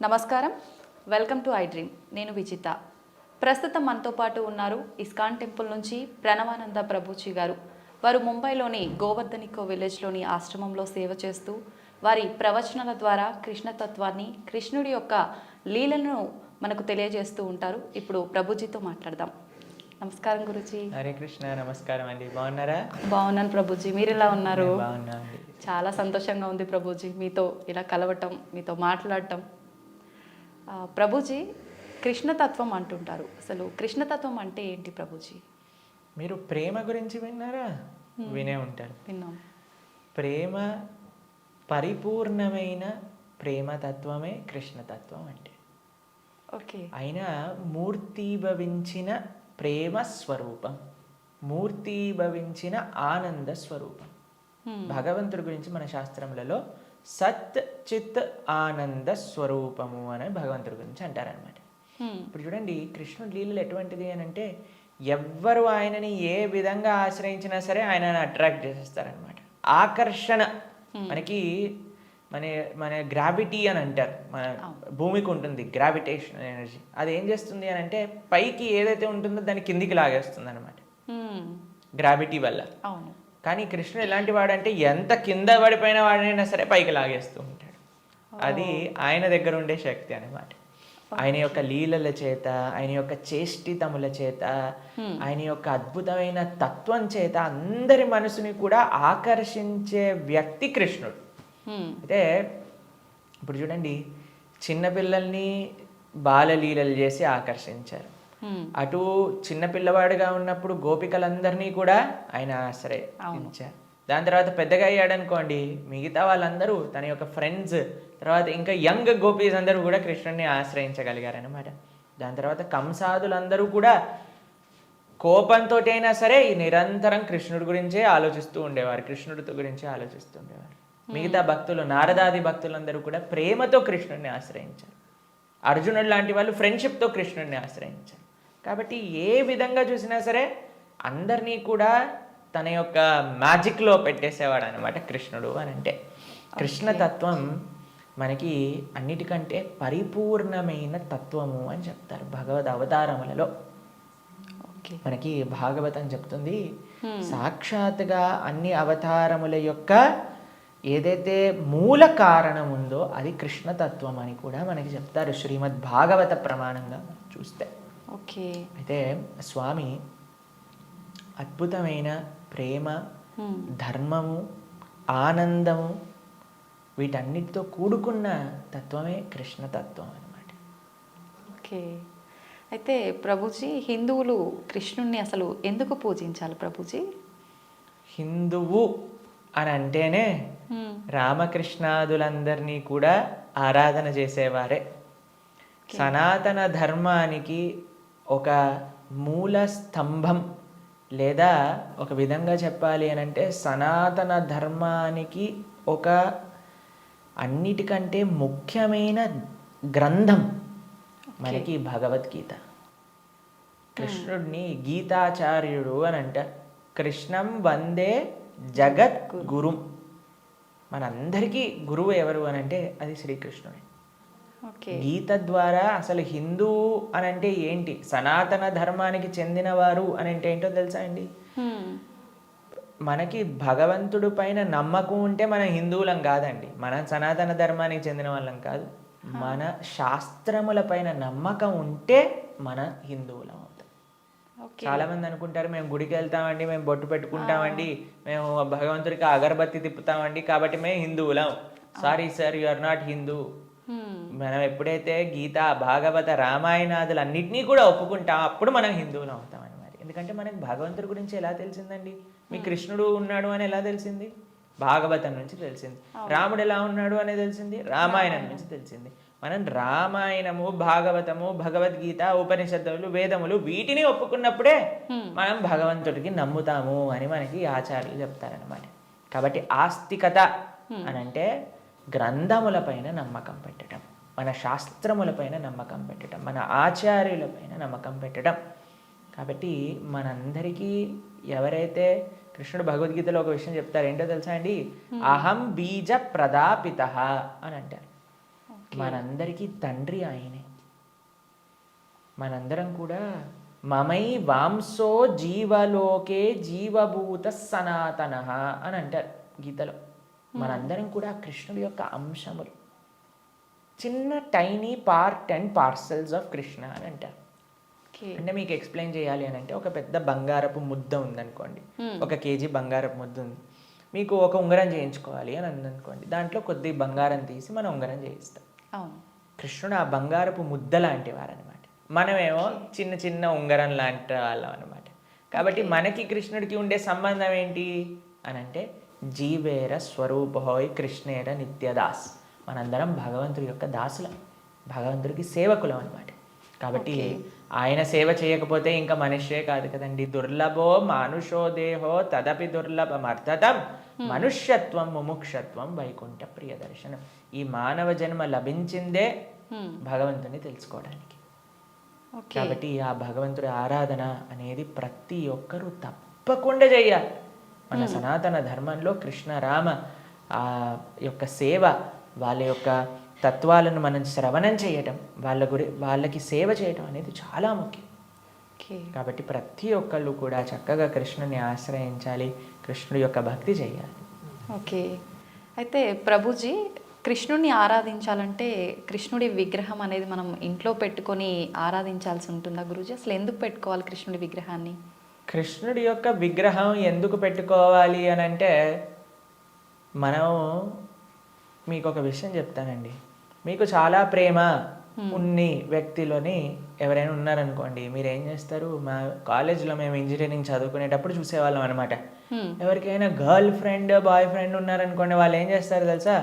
నమస్కారం, welcome to I dream. నేను విజిత. ప్రస్తుతం మనతో పాటు ఉన్నారు ఇస్కాన్ టెంపుల్ నుంచి ప్రణవానంద ప్రభుజీ గారు. వారు ముంబైలోని గోవర్ధనికో విలేజ్లోని ఆశ్రమంలో సేవ చేస్తూ వారి ప్రవచనాల ద్వారా కృష్ణతత్వాన్ని, కృష్ణుడి యొక్క లీలను మనకు తెలియజేస్తూ ఉంటారు. ఇప్పుడు ప్రభుజీతో మాట్లాడదాం. నమస్కారం గురుజీ. హరే కృష్ణ. నమస్కారం అండి. బాగున్నారా? బాగున్నాను ప్రభుజీ, మీరు ఎలా ఉన్నారు? బాగున్నా అండి. చాలా సంతోషంగా ఉంది ప్రభుజీ మీతో ఇలా కలవటం, మీతో మాట్లాడటం. ప్రభుజీ, కృష్ణతత్వం అంటుంటారు. అసలు కృష్ణతత్వం అంటే ఏంటి ప్రభుజీ? మీరు ప్రేమ గురించి విన్నారా? వినే ఉంటారు. విన్నాం. ప్రేమ, పరిపూర్ణమైన ప్రేమతత్వమే కృష్ణతత్వం అంటే. ఓకే. అయినా మూర్తీభవించిన ప్రేమ స్వరూపం, మూర్తీభవించిన ఆనంద స్వరూపం. భగవంతుడి గురించి మన శాస్త్రములలో సత్ చిత్ ఆనంద స్వరూపము అని భగవంతుడి గురించి అంటారనమాట. ఇప్పుడు చూడండి, కృష్ణుడి లీలలు ఎటువంటిది అని అంటే, ఎవ్వరు ఆయనని ఏ విధంగా ఆశ్రయించినా సరే ఆయనని అట్రాక్ట్ చేసేస్తారనమాట. ఆకర్షణ మనకి మన మన గ్రావిటీ అని అంటారు. మన భూమికి ఉంటుంది గ్రావిటేషన్ ఎనర్జీ. అది ఏం చేస్తుంది అని అంటే, పైకి ఏదైతే ఉంటుందో దాన్ని కిందికి లాగేస్తుంది అనమాట గ్రావిటీ వల్ల. అవును. కానీ కృష్ణుడు ఎలాంటి వాడంటే, ఎంత కింద పడిపోయిన వాడినైనా సరే పైకి లాగేస్తూ ఉంటాడు. అది ఆయన దగ్గర ఉండే శక్తి అనమాట. ఆయన యొక్క లీలల చేత, ఆయన యొక్క చేష్టితముల చేత, ఆయన యొక్క అద్భుతమైన తత్వం చేత అందరి మనసుని కూడా ఆకర్షించే వ్యక్తి కృష్ణుడు. అయితే ఇప్పుడు చూడండి, చిన్నపిల్లల్ని బాలలీలలు చేసి ఆకర్షించారు. అటు చిన్నపిల్లవాడుగా ఉన్నప్పుడు గోపికలందరినీ కూడా ఆయన ఆశ్రయించారు. దాని తర్వాత పెద్దగా అయ్యాడనుకోండి, మిగతా వాళ్ళందరూ తన యొక్క ఫ్రెండ్స్, తర్వాత ఇంకా యంగ్ గోపీస్ అందరూ కూడా కృష్ణుడిని ఆశ్రయించగలిగారనమాట. దాని తర్వాత కంసాదులందరూ కూడా కోపంతో అయినా సరే నిరంతరం కృష్ణుడి గురించే ఆలోచిస్తూ ఉండేవారు, కృష్ణుడి గురించి ఆలోచిస్తూ ఉండేవారు. మిగతా భక్తులు, నారదాది భక్తులందరూ కూడా ప్రేమతో కృష్ణుడిని ఆశ్రయించారు. అర్జునుడు లాంటి వాళ్ళు ఫ్రెండ్షిప్తో కృష్ణుడిని ఆశ్రయించారు. కాబట్టి ఏ విధంగా చూసినా సరే అందరినీ కూడా తన యొక్క మ్యాజిక్లో పెట్టేసేవాడు అనమాట కృష్ణుడు అని అంటే. కృష్ణతత్వం మనకి అన్నిటికంటే పరిపూర్ణమైన తత్వము అని చెప్తారు భగవద్ అవతారములలో. మనకి భాగవతం చెప్తుంది, సాక్షాత్గా అన్ని అవతారముల యొక్క ఏదైతే మూల కారణం ఉందో అది కృష్ణతత్వం అని కూడా మనకి చెప్తారు శ్రీమద్ భాగవత ప్రమాణంగా చూస్తే. ఓకే. అయితే స్వామి అద్భుతమైన ప్రేమ, ధర్మము, ఆనందము వీటన్నిటితో కూడుకున్న తత్వమే కృష్ణతత్వం అన్నమాట. ఓకే. అయితే ప్రభుజీ, హిందువులు కృష్ణుణ్ణి అసలు ఎందుకు పూజించాలి ప్రభుజీ? హిందువు అని అంటేనే రామకృష్ణాదులందరినీ కూడా ఆరాధన చేసేవారే. సనాతన ధర్మానికి ఒక మూల స్తంభం, లేదా ఒక విధంగా చెప్పాలి అని అంటే సనాతన ధర్మానికి ఒక అన్నిటికంటే ముఖ్యమైన గ్రంథం మనకి భగవద్గీత. కృష్ణుడిని గీతాచార్యుడు అని అంటారు. కృష్ణం వందే జగత్ గురుం. మనందరికీ గురువు ఎవరు అని అంటే అది శ్రీకృష్ణుడే. గీత ద్వారా అసలు హిందువు అని అంటే ఏంటి, సనాతన ధర్మానికి చెందినవారు అని అంటే ఏంటో తెలుసా అండి? మనకి భగవంతుడి పైన నమ్మకం ఉంటే మనం హిందువులం కాదండి, మనం సనాతన ధర్మానికి చెందిన వాళ్ళం కాదు. మన శాస్త్రముల పైన నమ్మకం ఉంటే మన హిందువులం అవుతాం. చాలా మంది అనుకుంటారు, మేము గుడికి వెళ్తామండి, మేము బొట్టు పెట్టుకుంటామండి, మేము భగవంతుడికి అగరబత్తి తిప్పుతామండి కాబట్టి మేము హిందువులం. Sorry sir, you are not Hindu. మనం ఎప్పుడైతే గీత, భాగవత, రామాయణాదులు అన్నిటినీ కూడా ఒప్పుకుంటాం అప్పుడు మనం హిందువులం అవుతాం అన్నమాట. ఎందుకంటే మనకి భగవంతుడి గురించి ఎలా తెలిసిందండి? మీ కృష్ణుడు ఉన్నాడు అని ఎలా తెలిసింది? భాగవతం నుంచి తెలిసింది. రాముడు ఎలా ఉన్నాడు అనేది తెలిసింది రామాయణం నుంచి తెలిసింది. మనం రామాయణము, భాగవతము, భగవద్గీత, ఉపనిషత్తులు, వేదములు వీటిని ఒప్పుకున్నప్పుడే మనం భగవంతుడికి నమ్ముతాము అని మనకి ఆచార్యులు చెప్తారనమాట. కాబట్టి ఆస్తికత అని అంటే గ్రంథములపైన నమ్మకం పెట్టడం, మన శాస్త్రములపైన నమ్మకం పెట్టడం, మన ఆచార్యులపైన నమ్మకం పెట్టడం. కాబట్టి మనందరికీ ఎవరైతే కృష్ణుడు భగవద్గీతలో ఒక విషయం చెప్తారు, ఏంటో తెలుసా అండి? అహం బీజ ప్రదాపిత అని అంటారు. మనందరికీ తండ్రి ఆయనే. మనందరం కూడా మమై వాంసో జీవలోకే జీవభూత సనాతన అని అంటారు గీతలో. మనందరం కూడా కృష్ణుడి యొక్క అంశములు, చిన్న tiny part and parcels of Krishna అని అంటారు. అంటే మీకు ఎక్స్ప్లెయిన్ చేయాలి అని అంటే, ఒక పెద్ద బంగారపు ముద్ద ఉందనుకోండి, 1 kg బంగారపు ముద్ద ఉంది, మీకు ఒక ఉంగరం చేయించుకోవాలి అని అందనుకోండి, దాంట్లో కొద్ది బంగారం తీసి మనం ఉంగరం చేయిస్తాం. కృష్ణుడు ఆ బంగారపు ముద్ద లాంటి వారనమాట. మనమేమో చిన్న చిన్న ఉంగరం లాంటి వాళ్ళం అనమాట. కాబట్టి మనకి కృష్ణుడికి ఉండే సంబంధం ఏంటి అని అంటే, జీవేర స్వరూపహోయ్ కృష్ణేర నిత్యదాస్. మనందరం భగవంతుడి యొక్క దాసులం, భగవంతుడికి సేవకులం అనమాట. కాబట్టి ఆయన సేవ చేయకపోతే ఇంకా మనిషే కాదు కదండి. దుర్లభో మానుషో దేహో తదపి దుర్లభమర్థతం మనుష్యత్వం ముముక్షత్వం వైకుంఠ ప్రియ దర్శనం. ఈ మానవ జన్మ లభించిందే భగవంతుని తెలుసుకోవడానికి. కాబట్టి ఆ భగవంతుడి ఆరాధన అనేది ప్రతి ఒక్కరూ తప్పకుండా చేయాలి. మన సనాతన ధర్మంలో కృష్ణ రామ ఆ యొక్క సేవ, వాళ్ళ యొక్క తత్వాలను మనం శ్రవణం చేయటం, వాళ్ళకి సేవ చేయటం అనేది చాలా ముఖ్యం. కాబట్టి ప్రతి ఒక్కళ్ళు కూడా చక్కగా కృష్ణుని ఆశ్రయించాలి, కృష్ణుడి యొక్క భక్తి చేయాలి. ఓకే. అయితే ప్రభుజీ, కృష్ణుడిని ఆరాధించాలంటే కృష్ణుడి విగ్రహం అనేది మనం ఇంట్లో పెట్టుకొని ఆరాధించాల్సి ఉంటుందా గురూజీ? అసలు ఎందుకు పెట్టుకోవాలి కృష్ణుడి విగ్రహాన్ని? కృష్ణుడి యొక్క విగ్రహం ఎందుకు పెట్టుకోవాలి అని అంటే, మనం మీకు ఒక విషయం చెప్తానండి. మీకు చాలా ప్రేమ ఉన్ని వ్యక్తిలోని ఎవరైనా ఉన్నారనుకోండి, మీరు ఏం చేస్తారు? మా కాలేజ్లో మేము ఇంజనీరింగ్ చదువుకునేటప్పుడు చూసేవాళ్ళం అనమాట. ఎవరికైనా గర్ల్ ఫ్రెండ్ బాయ్ ఫ్రెండ్ ఉన్నారనుకోండి, వాళ్ళు ఏం చేస్తారు తెలుసా?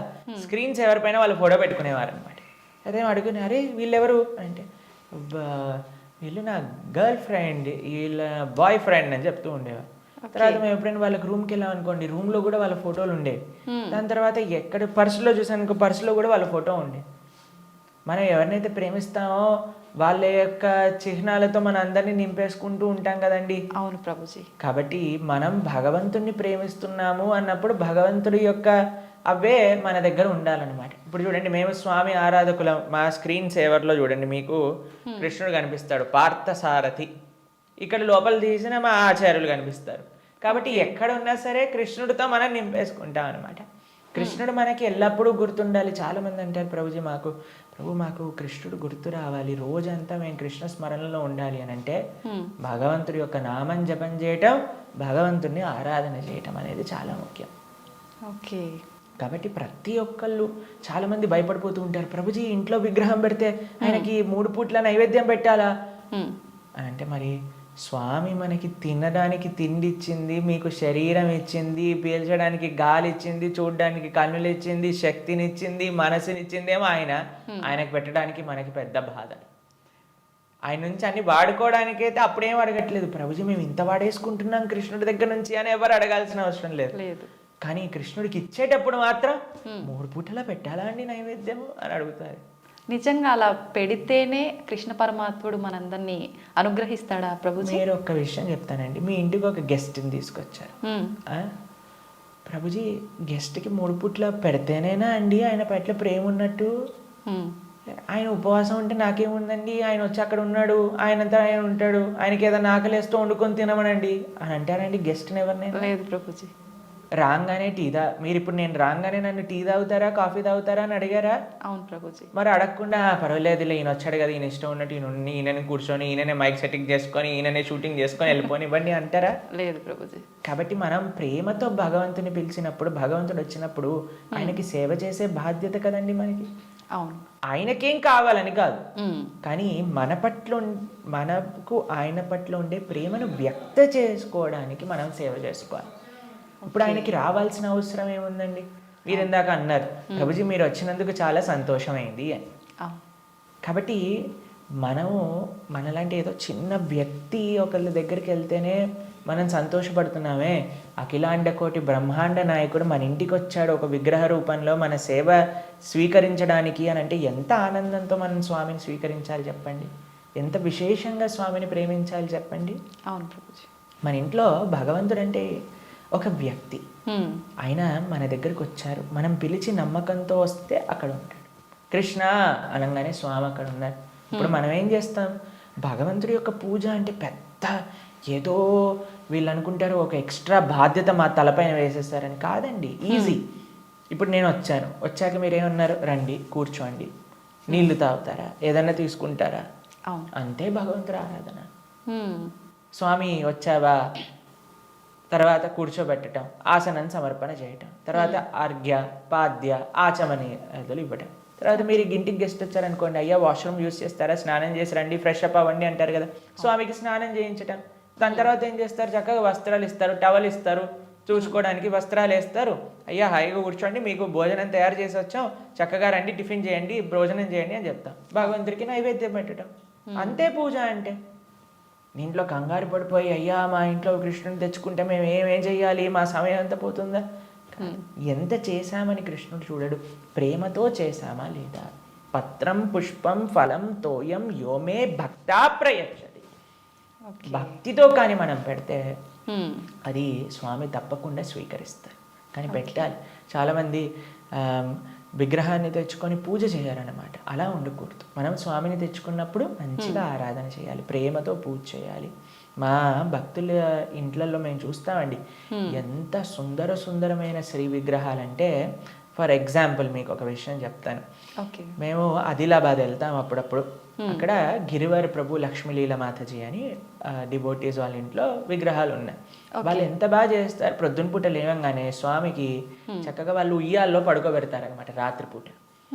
స్క్రీన్స్ ఎవరిపైన వాళ్ళు ఫోటో పెట్టుకునేవారు అనమాట. అదే అడుగునే, అరే వీళ్ళెవరు అంటే, వీళ్ళు నా గర్ల్ ఫ్రెండ్, వీళ్ళ బాయ్ ఫ్రెండ్ అని చెప్తూ ఉండేవారు. తర్వాత మేము ఎప్పుడైనా వాళ్ళకి రూమ్కి వెళ్ళాం అనుకోండి, రూమ్లో కూడా వాళ్ళ ఫోటోలు ఉండేవి. దాని తర్వాత ఎక్కడ పర్సులో చూసాను, పర్సులో కూడా వాళ్ళ ఫోటో ఉండే. మనం ఎవరినైతే ప్రేమిస్తామో వాళ్ళ యొక్క చిహ్నాలతో మన అందరినీ నింపేసుకుంటూ ఉంటాం కదండి. అవును ప్రభుజీ. కాబట్టి మనం భగవంతుణ్ణి ప్రేమిస్తున్నాము అన్నప్పుడు భగవంతుడి యొక్క అవే మన దగ్గర ఉండాలన్నమాట. ఇప్పుడు చూడండి, మేము స్వామి ఆరాధకులం. మా స్క్రీన్ సేవర్లో చూడండి, మీకు కృష్ణుడు కనిపిస్తాడు, పార్థసారథి. ఇక్కడ లోపల తీసిన మా ఆచార్యులు కనిపిస్తారు. కాబట్టి ఎక్కడ ఉన్నా సరే కృష్ణుడితో మనం నింపేసుకుంటాం అనమాట. కృష్ణుడు మనకి ఎల్లప్పుడూ గుర్తుండాలి. చాలామంది అంటారు, ప్రభుజీ మాకు కృష్ణుడు గుర్తు రావాలి, రోజంతా మేము కృష్ణ స్మరణలో ఉండాలి అని అంటే, భగవంతుడి యొక్క నామం జపం చేయటం, భగవంతుడిని ఆరాధన చేయటం అనేది చాలా ముఖ్యం. ఓకే. కాబట్టి ప్రతి ఒక్కళ్ళు చాలామంది భయపడిపోతూ ఉంటారు, ప్రభుజీ ఇంట్లో విగ్రహం పెడితే ఆయనకి 3 పూట్ల నైవేద్యం పెట్టాలా అని అంటే, మరి స్వామి మనకి తినడానికి తిండి ఇచ్చింది, మీకు శరీరం ఇచ్చింది, పీల్చడానికి గాలి ఇచ్చింది, చూడడానికి కన్నులు ఇచ్చింది, శక్తినిచ్చింది, మనసునిచ్చింది ఏమో ఆయనకు పెట్టడానికి మనకి పెద్ద బాధ. ఆయన నుంచి అన్ని వాడుకోవడానికైతే అప్పుడేం అడగట్లేదు, ప్రభుజీ మేము ఇంత వాడేసుకుంటున్నాం కృష్ణుడి దగ్గర నుంచి అని ఎవరు అడగాల్సిన అవసరం లేదు. కానీ కృష్ణుడికి ఇచ్చేటప్పుడు మాత్రం 3 పూటలా పెట్టాలా అండి నైవేద్యం అని అడుగుతారు. నిజంగా అలా పెడితేనే కృష్ణ పరమాత్ముడు మనందరినీ అనుగ్రహిస్తాడా ప్రభుజీ? మీరు ఒక్క విషయం చెప్తానండి. మీ ఇంటికి ఒక గెస్ట్ని తీసుకొచ్చారు, ప్రభుజీ గెస్ట్కి 3 పూట్ల పెడితేనేనా అండి ఆయన పట్ల ప్రేమ ఉన్నట్టు? ఆయన ఉపవాసం ఉంటే నాకేముందండి, ఆయన వచ్చి అక్కడ ఉన్నాడు, ఆయనంతా ఆయన ఉంటాడు, ఆయనకి ఏదైనా ఆకలేస్తూ వండుకొని తినమనండి అని అంటారండి గెస్ట్ని ఎవరినైనా? లేదు ప్రభుజీ. రాగానే మీరు ఇప్పుడు నేను రాగానే నన్ను టీ తాగుతారా కాఫీ తాగుతారా అని అడిగారా? అవును ప్రభుజీ. మరి అడగకుండా పర్వాలేదులే ఈయన వచ్చాడు కదా, ఈయన ఇష్టం ఉన్నట్టు ఈయనని కూర్చొని ఈయననే మైక్ సెట్టింగ్ చేసుకొని ఈయననే షూటింగ్ చేసుకొని వెళ్ళిపోని ఇవ్వండి అంటారా? లేదు ప్రభుజీ. కాబట్టి మనం ప్రేమతో భగవంతుని పిలిచినప్పుడు, భగవంతుడు వచ్చినప్పుడు ఆయనకి సేవ చేసే బాధ్యత కదండి మనకి. అవును. ఆయనకేం కావాలని కాదు, కానీ మనకు ఆయన పట్ల ఉండే ప్రేమను వ్యక్త చేసుకోవడానికి మనం సేవ చేసుకోవాలి. ఇప్పుడు ఆయనకి రావాల్సిన అవసరం ఏముందండి? మీరు ఇందాక అన్నారు, ప్రభుజీ మీరు వచ్చినందుకు చాలా సంతోషమైంది అని. కాబట్టి మనము మనలాంటి ఏదో చిన్న వ్యక్తి ఒకళ్ళ దగ్గరికి వెళ్తేనే మనం సంతోషపడుతున్నామే, అఖిలాండ కోటి బ్రహ్మాండ నాయకుడు మన ఇంటికి వచ్చాడు ఒక విగ్రహ రూపంలో మన సేవ స్వీకరించడానికి అని అంటే ఎంత ఆనందంతో మనం స్వామిని స్వీకరించాలి చెప్పండి, ఎంత విశేషంగా స్వామిని ప్రేమించాలి చెప్పండి. అవును ప్రభుజీ. మన ఇంట్లో భగవంతుడు అంటే ఒక వ్యక్తి, ఆయన మన దగ్గరికి వచ్చారు, మనం పిలిచి నమ్మకంతో వస్తే అక్కడ ఉంటాడు. కృష్ణ అనగానే స్వామి అక్కడ ఉన్నారు. ఇప్పుడు మనం ఏం చేస్తాం, భగవంతుడి యొక్క పూజ అంటే పెద్ద ఏదో వీళ్ళు అనుకుంటారు ఒక ఎక్స్ట్రా బాధ్యత మా తలపైన వేసేస్తారని. కాదండి, ఈజీ. ఇప్పుడు నేను వచ్చాక మీరేమన్నారు, రండి కూర్చోండి, నీళ్లు తాగుతారా, ఏదన్నా తీసుకుంటారా, అంతే భగవంతుడి ఆరాధన. స్వామి వచ్చావా, తర్వాత కూర్చోబెట్టడం, ఆసనం సమర్పణ చేయటం, తర్వాత అర్ఘ్య పాద్య ఆచమనీయాలు ఇవ్వటం. తర్వాత మీరు ఇంటికి గెస్ట్ వచ్చారనుకోండి, అయ్యా వాష్రూమ్ యూస్ చేస్తారా, స్నానం చేసి రండి, ఫ్రెష్ అప్ అవ్వండి అంటారు కదా, స్వామికి స్నానం చేయించటం. దాని తర్వాత ఏం చేస్తారు, చక్కగా వస్త్రాలు ఇస్తారు, టవల్ ఇస్తారు, చూసుకోవడానికి వస్త్రాలు వేస్తారు. అయ్యా హాయిగా కూర్చోండి, మీకు భోజనం తయారు చేసి వచ్చాం, చక్కగా రండి, టిఫిన్ చేయండి, భోజనం చేయండి అని చెప్తాం. భగవంతుడికి నైవేద్యం పెట్టడం, అంతే పూజ అంటే. ఇంట్లో కంగారు పడిపోయి అయ్యా మా ఇంట్లో కృష్ణుని తెచ్చుకుంటే మేము ఏమేం చెయ్యాలి, మా సమయం అంతా పోతుందా. ఎంత చేశామని కృష్ణుడు చూడడు, ప్రేమతో చేశామా లేదా. పత్రం పుష్పం ఫలం తోయం యోమే భక్తా ప్రయచ్చతి. భక్తితో కానీ మనం పెడితే అది స్వామి తప్పకుండా స్వీకరిస్తారు. కానీ పెట్టాలి. చాలామంది విగ్రహాన్ని తెచ్చుకొని పూజ చేయాలన్నమాట. అలా ఉండకూడదు. మనం స్వామిని తెచ్చుకున్నప్పుడు మంచిగా ఆరాధన చేయాలి, ప్రేమతో పూజ చేయాలి. మా భక్తుల ఇంట్లలో మేము చూస్తామండి, ఎంత సుందరమైన శ్రీ విగ్రహాలంటే. ఫర్ ఎగ్జాంపుల్ మీకు ఒక విషయం చెప్తాను. మేము ఆదిలాబాద్ వెళ్తాం అప్పుడప్పుడు. అక్కడ గిరివర్ ప్రభు లక్ష్మీలీల మాతాజీ అని డివోటీస్ వాళ్ళ ఇంట్లో విగ్రహాలు ఉన్నాయి. వాళ్ళు ఎంత బాగా చేస్తారు, ప్రొద్దున పూట లేవంగానే స్వామికి చక్కగా వాళ్ళు ఉయ్యాల్లో పడుకోబెడతారనమాట రాత్రిపూట.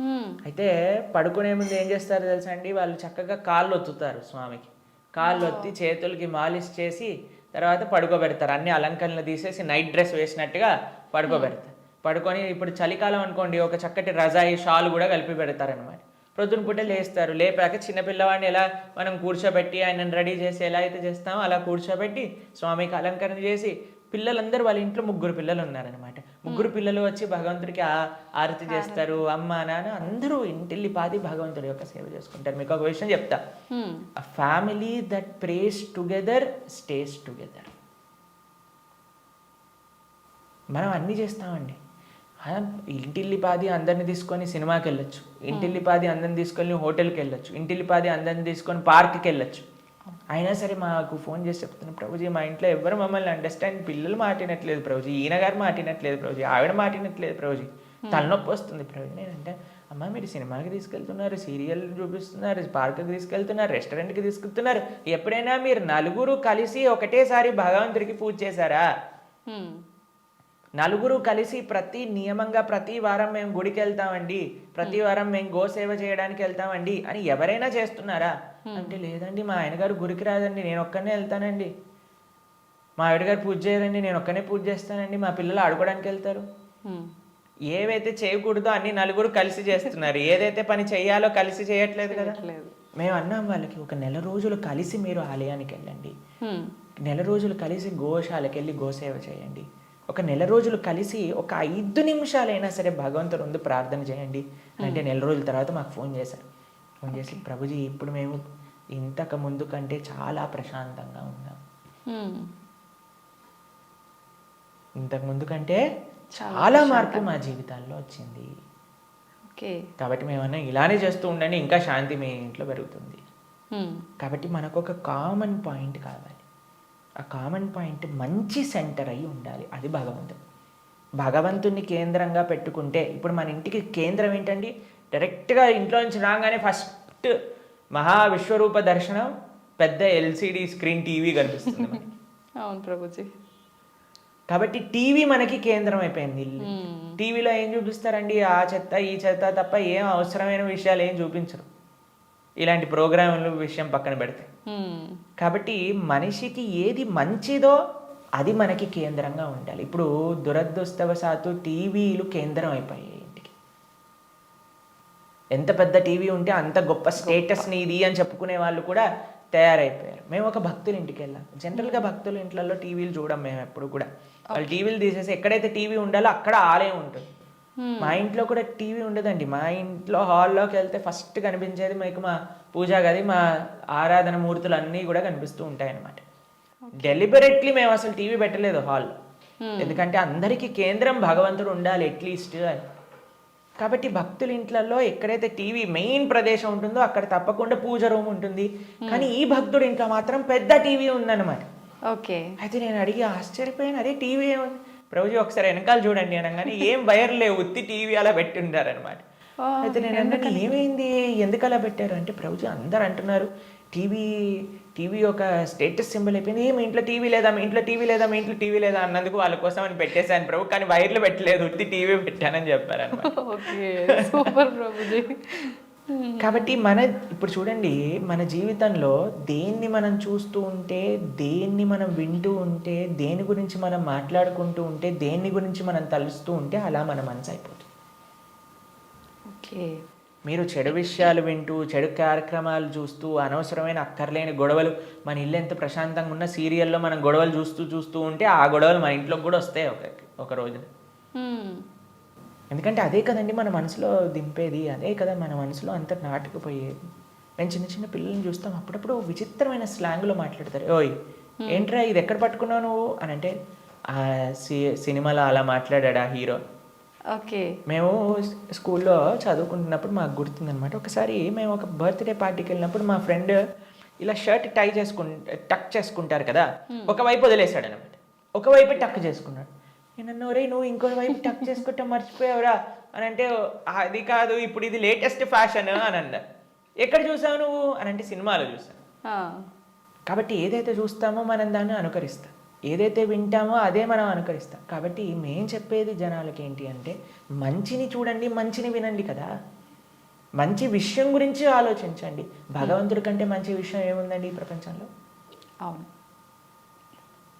అయితే పడుకునే ముందు ఏం చేస్తారో తెలుసా అండి, వాళ్ళు చక్కగా కాళ్ళు ఒత్తుతారు స్వామికి. కాళ్ళు ఒత్తి చేతులకి మాలిష్ చేసి తర్వాత పడుకోబెడతారు. అన్ని అలంకరణలు తీసేసి నైట్ డ్రెస్ వేసినట్టుగా పడుకోబెడతారు. పడుకొని ఇప్పుడు చలికాలం అనుకోండి, ఒక చక్కటి రజాయి షాల్ కూడా కలిపి పెడతారనమాట. ప్రొద్దున పూట లేస్తారు. లేపాక చిన్నపిల్లవాడిని ఎలా మనం కూర్చోబెట్టి ఆయనను రెడీ చేసి ఎలా అయితే చేస్తామో అలా కూర్చోబెట్టి స్వామికి అలంకరణ చేసి, పిల్లలందరూ వాళ్ళ ఇంట్లో 3 పిల్లలు ఉన్నారనమాట. 3 పిల్లలు వచ్చి భగవంతుడికి ఆరతి చేస్తారు. అమ్మ నాన్న అందరూ ఇంటిల్లిపాది భగవంతుడి యొక్క సేవ చేసుకుంటారు. మీకు ఒక విషయం చెప్తా, a family that praise together stays together. మనం అన్నీ చేస్తామండి. ఇంటిల్లిపాది అందరిని తీసుకొని సినిమాకి వెళ్ళొచ్చు, ఇంటిల్లిపాది అందరిని తీసుకొని హోటల్కి వెళ్ళొచ్చు, ఇంటిల్లిపాది అందరిని తీసుకొని పార్క్కి వెళ్ళొచ్చు. అయినా సరే మాకు ఫోన్ చేసి చెప్తున్నాను, ప్రభుజీ మా ఇంట్లో ఎవరు మమ్మల్ని అండర్స్టాండ్, పిల్లలు మాటినట్లేదు ప్రభుజీ, ఈయన గారు మాటినట్లేదు ప్రభుజీ, ఆవిడ మాటినట్లేదు ప్రభుజీ, తలనొప్పి వస్తుంది ప్రభుజీ. నేనంటే అమ్మ మీరు సినిమాకి తీసుకెళ్తున్నారు, సీరియల్ చూపిస్తున్నారు, పార్క్కి తీసుకెళ్తున్నారు, రెస్టారెంట్కి తీసుకెళ్తున్నారు, ఎప్పుడైనా మీరు నలుగురు కలిసి ఒకటేసారి భగవంతుడికి పూజ చేశారా? నలుగురు కలిసి నియమంగా ప్రతి వారం మేము గుడికి వెళ్తామండి, ప్రతి వారం మేము గోసేవ చేయడానికి వెళ్తామండి అని ఎవరైనా చేస్తున్నారా అంటే, లేదండి మా ఆయన గారు గుడికి రాదండి, నేను ఒక్కనే వెళ్తానండి, మా ఆవిడ గారు పూజ చేయరండి, నేను ఒక్కనే పూజ చేస్తానండి, మా పిల్లలు ఆడుకోవడానికి వెళ్తారు. ఏవైతే చేయకూడదో అన్ని నలుగురు కలిసి చేస్తున్నారు, ఏదైతే పని చేయాలో కలిసి చేయట్లేదు కదా. మేము అన్నాం వాళ్ళకి, ఒక నెల రోజులు కలిసి మీరు ఆలయానికి వెళ్ళండి, నెల రోజులు కలిసి గోశాలకు వెళ్ళి గోసేవ చేయండి, ఒక నెల రోజులు కలిసి ఒక 5 నిమిషాలైనా సరే భగవంతుడు ముందు ప్రార్థన చేయండి అంటే, నెల రోజుల తర్వాత మాకు ఫోన్ చేశారు. ఫోన్ చేసి ప్రభుజీ ఇప్పుడు మేము ఇంతకు ముందు కంటే చాలా ప్రశాంతంగా ఉన్నాం, ఇంతకు ముందు కంటే చాలా మార్పు మా జీవితాల్లో వచ్చింది. కాబట్టి మేమన్నా ఇలానే చేస్తూ ఉండండి, ఇంకా శాంతి మీ ఇంట్లో పెరుగుతుంది. కాబట్టి మనకు ఒక కామన్ పాయింట్ కావాలి. ఆ కామన్ పాయింట్ మంచి సెంటర్ అయి ఉండాలి. అది భగవంతుడు. భగవంతుని కేంద్రంగా పెట్టుకుంటే, ఇప్పుడు మన ఇంటికి కేంద్రం ఏంటండి, డైరెక్ట్గా ఇంట్లో నుంచి రాగానే ఫస్ట్ మహావిశ్వరూప దర్శనం, పెద్ద LCD స్క్రీన్ టీవీ కనిపిస్తుంది మనకి. అవును ప్రభుజీ. కాబట్టి టీవీ మనకి కేంద్రం అయిపోయింది. టీవీలో ఏం చూపిస్తారండి, ఆ చెత్త ఈ చెత్త తప్ప ఏం అవసరమైన విషయాలు ఏం చూపించరు, ఇలాంటి ప్రోగ్రాంలు విషయం పక్కన పెడితే. కాబట్టి మనిషికి ఏది మంచిదో అది మనకి కేంద్రంగా ఉండాలి. ఇప్పుడు దురదృష్టవశాత్తు టీవీలు కేంద్రం అయిపోయాయి ఇంటికి. ఎంత పెద్ద టీవీ ఉంటే అంత గొప్ప స్టేటస్ని ఇది అని చెప్పుకునే వాళ్ళు కూడా తయారైపోయారు. మేము ఒక భక్తుల ఇంటికి వెళ్ళాం. జనరల్గా భక్తుల ఇంట్లలో టీవీలు చూడం మేము ఎప్పుడు కూడా. వాళ్ళు టీవీలు తీసేసి ఎక్కడైతే టీవీ ఉండాలో అక్కడ ఆలయం ఉంటుంది. మా ఇంట్లో కూడా టీవీ ఉండదండి. మా ఇంట్లో హాల్లోకి వెళ్తే ఫస్ట్ కనిపించేది మీకు మా పూజా గది, మా ఆరాధన మూర్తులు అన్నీ కూడా కనిపిస్తూ ఉంటాయి అన్నమాట. డెలిబరెట్లీ మేము అసలు టీవీ పెట్టలేదు హాల్లో, ఎందుకంటే అందరికీ కేంద్రం భగవంతుడు ఉండాలి అట్లీస్ట్ అని. కాబట్టి భక్తుల ఇంట్లలో ఎక్కడైతే టీవీ మెయిన్ ప్రదేశం ఉంటుందో అక్కడ తప్పకుండా పూజ రూమ్ ఉంటుంది. కానీ ఈ భక్తుడి ఇంట్లో మాత్రం పెద్ద టీవీ ఉందన్నమాట. ఓకే. అయితే నేను అడిగి ఆశ్చర్యపోయాను, అదే టీవీ ఉంది ప్రభుజీ ఒకసారి వెనకాల చూడండి అనగానే ఏం వైర్ లేవు, ఉత్తి టీవీ అలా పెట్టి ఉంటారనమాట. అయితే నేను అన్నాను ఏమైంది, ఎందుకు అలా పెట్టారు అంటే ప్రభుజీ అందరు అంటున్నారు టీవీ ఒక స్టేటస్ సింబల్ అయిపోయింది, మీ ఇంట్లో టీవీ లేదా, మీ ఇంట్లో టీవీ లేదా, మీ ఇంట్లో టీవీ లేదా అన్నందుకు వాళ్ళ కోసం అని పెట్టేశాను ప్రభు, కానీ వైర్లు పెట్టలేదు, ఉత్తి టీవీ పెట్టానని చెప్పారనమాట. Okay, super Prabhuji. కాబట్టి ఇప్పుడు చూడండి, మన జీవితంలో దేన్ని మనం చూస్తూ ఉంటే, దేన్ని మనం వింటూ ఉంటే, దేని గురించి మనం మాట్లాడుకుంటూ ఉంటే, దేని గురించి మనం తలుస్తూ ఉంటే అలా మన మనసు అయిపోతుంది. ఓకే. మీరు చెడు విషయాలు వింటూ, చెడు కార్యక్రమాలు చూస్తూ, అనవసరమైన అక్కర్లేని గొడవలు, మన ఇల్లు ఎంత ప్రశాంతంగా ఉన్న సీరియల్లో మనం గొడవలు చూస్తూ ఉంటే ఆ గొడవలు మన ఇంట్లోకి కూడా వస్తాయి ఒక రోజు. ఎందుకంటే అదే కదండి మన మనసులో దింపేది, అదే కదా మన మనసులో అంత నాటుకుపోయేది. నేను చిన్న చిన్న పిల్లల్ని చూస్తాం, అప్పుడప్పుడు విచిత్రమైన స్లాంగ్లో మాట్లాడతారు. ఓయ్ ఏంట్రా ఇది ఎక్కడ పట్టుకున్నావు నువ్వు అని అంటే, ఆ సినిమాలో అలా మాట్లాడా ఆ హీరో. ఓకే. మేము స్కూల్లో చదువుకుంటున్నప్పుడు మాకు గుర్తుందనమాట, ఒకసారి మేము ఒక బర్త్డే పార్టీకి వెళ్ళినప్పుడు మా ఫ్రెండ్ ఇలా షర్ట్ టక్ చేసుకుంటారు కదా, ఒకవైపు వదిలేశాడు అనమాట, ఒకవైపు టక్ చేసుకున్నాడు. నేను రే నువ్వు ఇంకో వైపు టక్ చేసుకుంటా మర్చిపోయావురా అని అంటే, అది కాదు ఇప్పుడు ఇది లేటెస్ట్ ఫ్యాషన్ అని అన్నారు. ఎక్కడ చూసావు నువ్వు అని అంటే, సినిమాలో చూసాను. కాబట్టి ఏదైతే చూస్తామో మనం దాన్ని అనుకరిస్తాం, ఏదైతే వింటామో అదే మనం అనుకరిస్తాం. కాబట్టి మేం చెప్పేది జనాలకి ఏంటి అంటే, మంచిని చూడండి, మంచిని వినండి కదా, మంచి విషయం గురించి ఆలోచించండి. భగవంతుడి కంటే మంచి విషయం ఏముందండి ఈ ప్రపంచంలో? అవును.